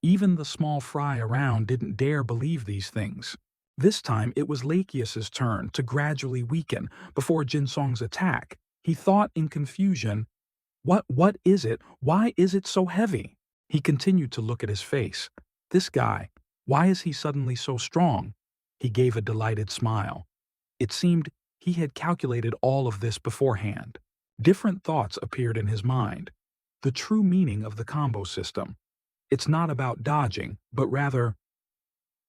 Even the small fry around didn't dare believe these things. This time it was Lachias's turn to gradually weaken before Jin Seong's attack. He thought in confusion, What is it? Why is it so heavy?" He continued to look at his face. This guy, why is he suddenly so strong? He gave a delighted smile. It seemed he had calculated all of this beforehand. Different thoughts appeared in his mind. The true meaning of the combo system. It's not about dodging, but rather,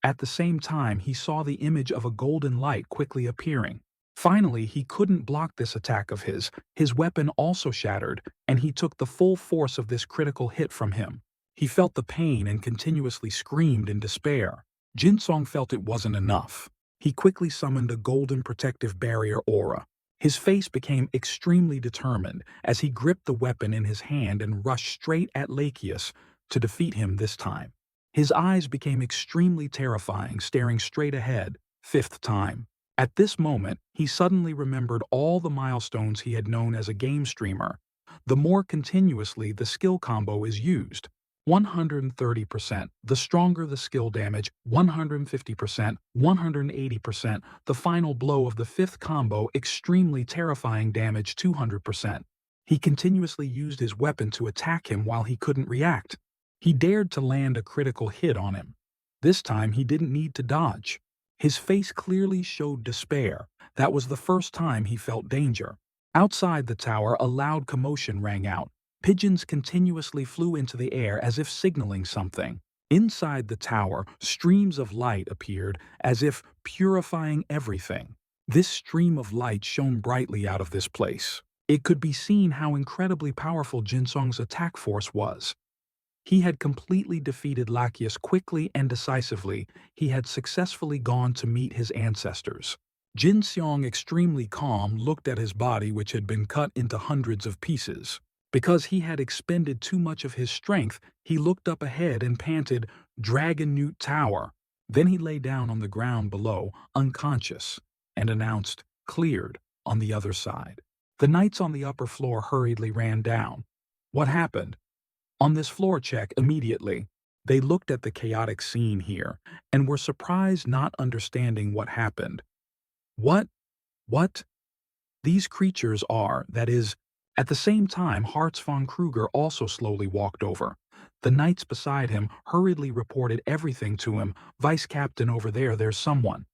at the same time, he saw the image of a golden light quickly appearing. Finally, he couldn't block this attack of his. His weapon also shattered, and he took the full force of this critical hit from him. He felt the pain and continuously screamed in despair. Jinsong felt it wasn't enough. He quickly summoned a golden protective barrier aura. His face became extremely determined as he gripped the weapon in his hand and rushed straight at Lacheus to defeat him this time. His eyes became extremely terrifying, staring straight ahead, fifth time. At this moment, he suddenly remembered all the milestones he had known as a game streamer. The more continuously the skill combo is used, 130%, the stronger the skill damage, 150%, 180%, the final blow of the fifth combo, extremely terrifying damage, 200%. He continuously used his weapon to attack him while he couldn't react. He dared to land a critical hit on him. This time he didn't need to dodge. His face clearly showed despair. That was the first time he felt danger. Outside the tower, a loud commotion rang out. Pigeons continuously flew into the air as if signaling something. Inside the tower, streams of light appeared as if purifying everything. This stream of light shone brightly out of this place. It could be seen how incredibly powerful Jinsong's attack force was. He had completely defeated Lacheus quickly and decisively. He had successfully gone to meet his ancestors. Jin Seong, extremely calm, looked at his body, which had been cut into hundreds of pieces. Because he had expended too much of his strength, he looked up ahead and panted, "Dragon Newt Tower." Then he lay down on the ground below, unconscious, and announced, "Cleared," on the other side. The knights on the upper floor hurriedly ran down. What happened? On this floor check, immediately, they looked at the chaotic scene here and were surprised, not understanding what happened. What? These creatures are, that is. At the same time, Hartz von Kruger also slowly walked over. The knights beside him hurriedly reported everything to him. "Vice Captain, over there, there's someone."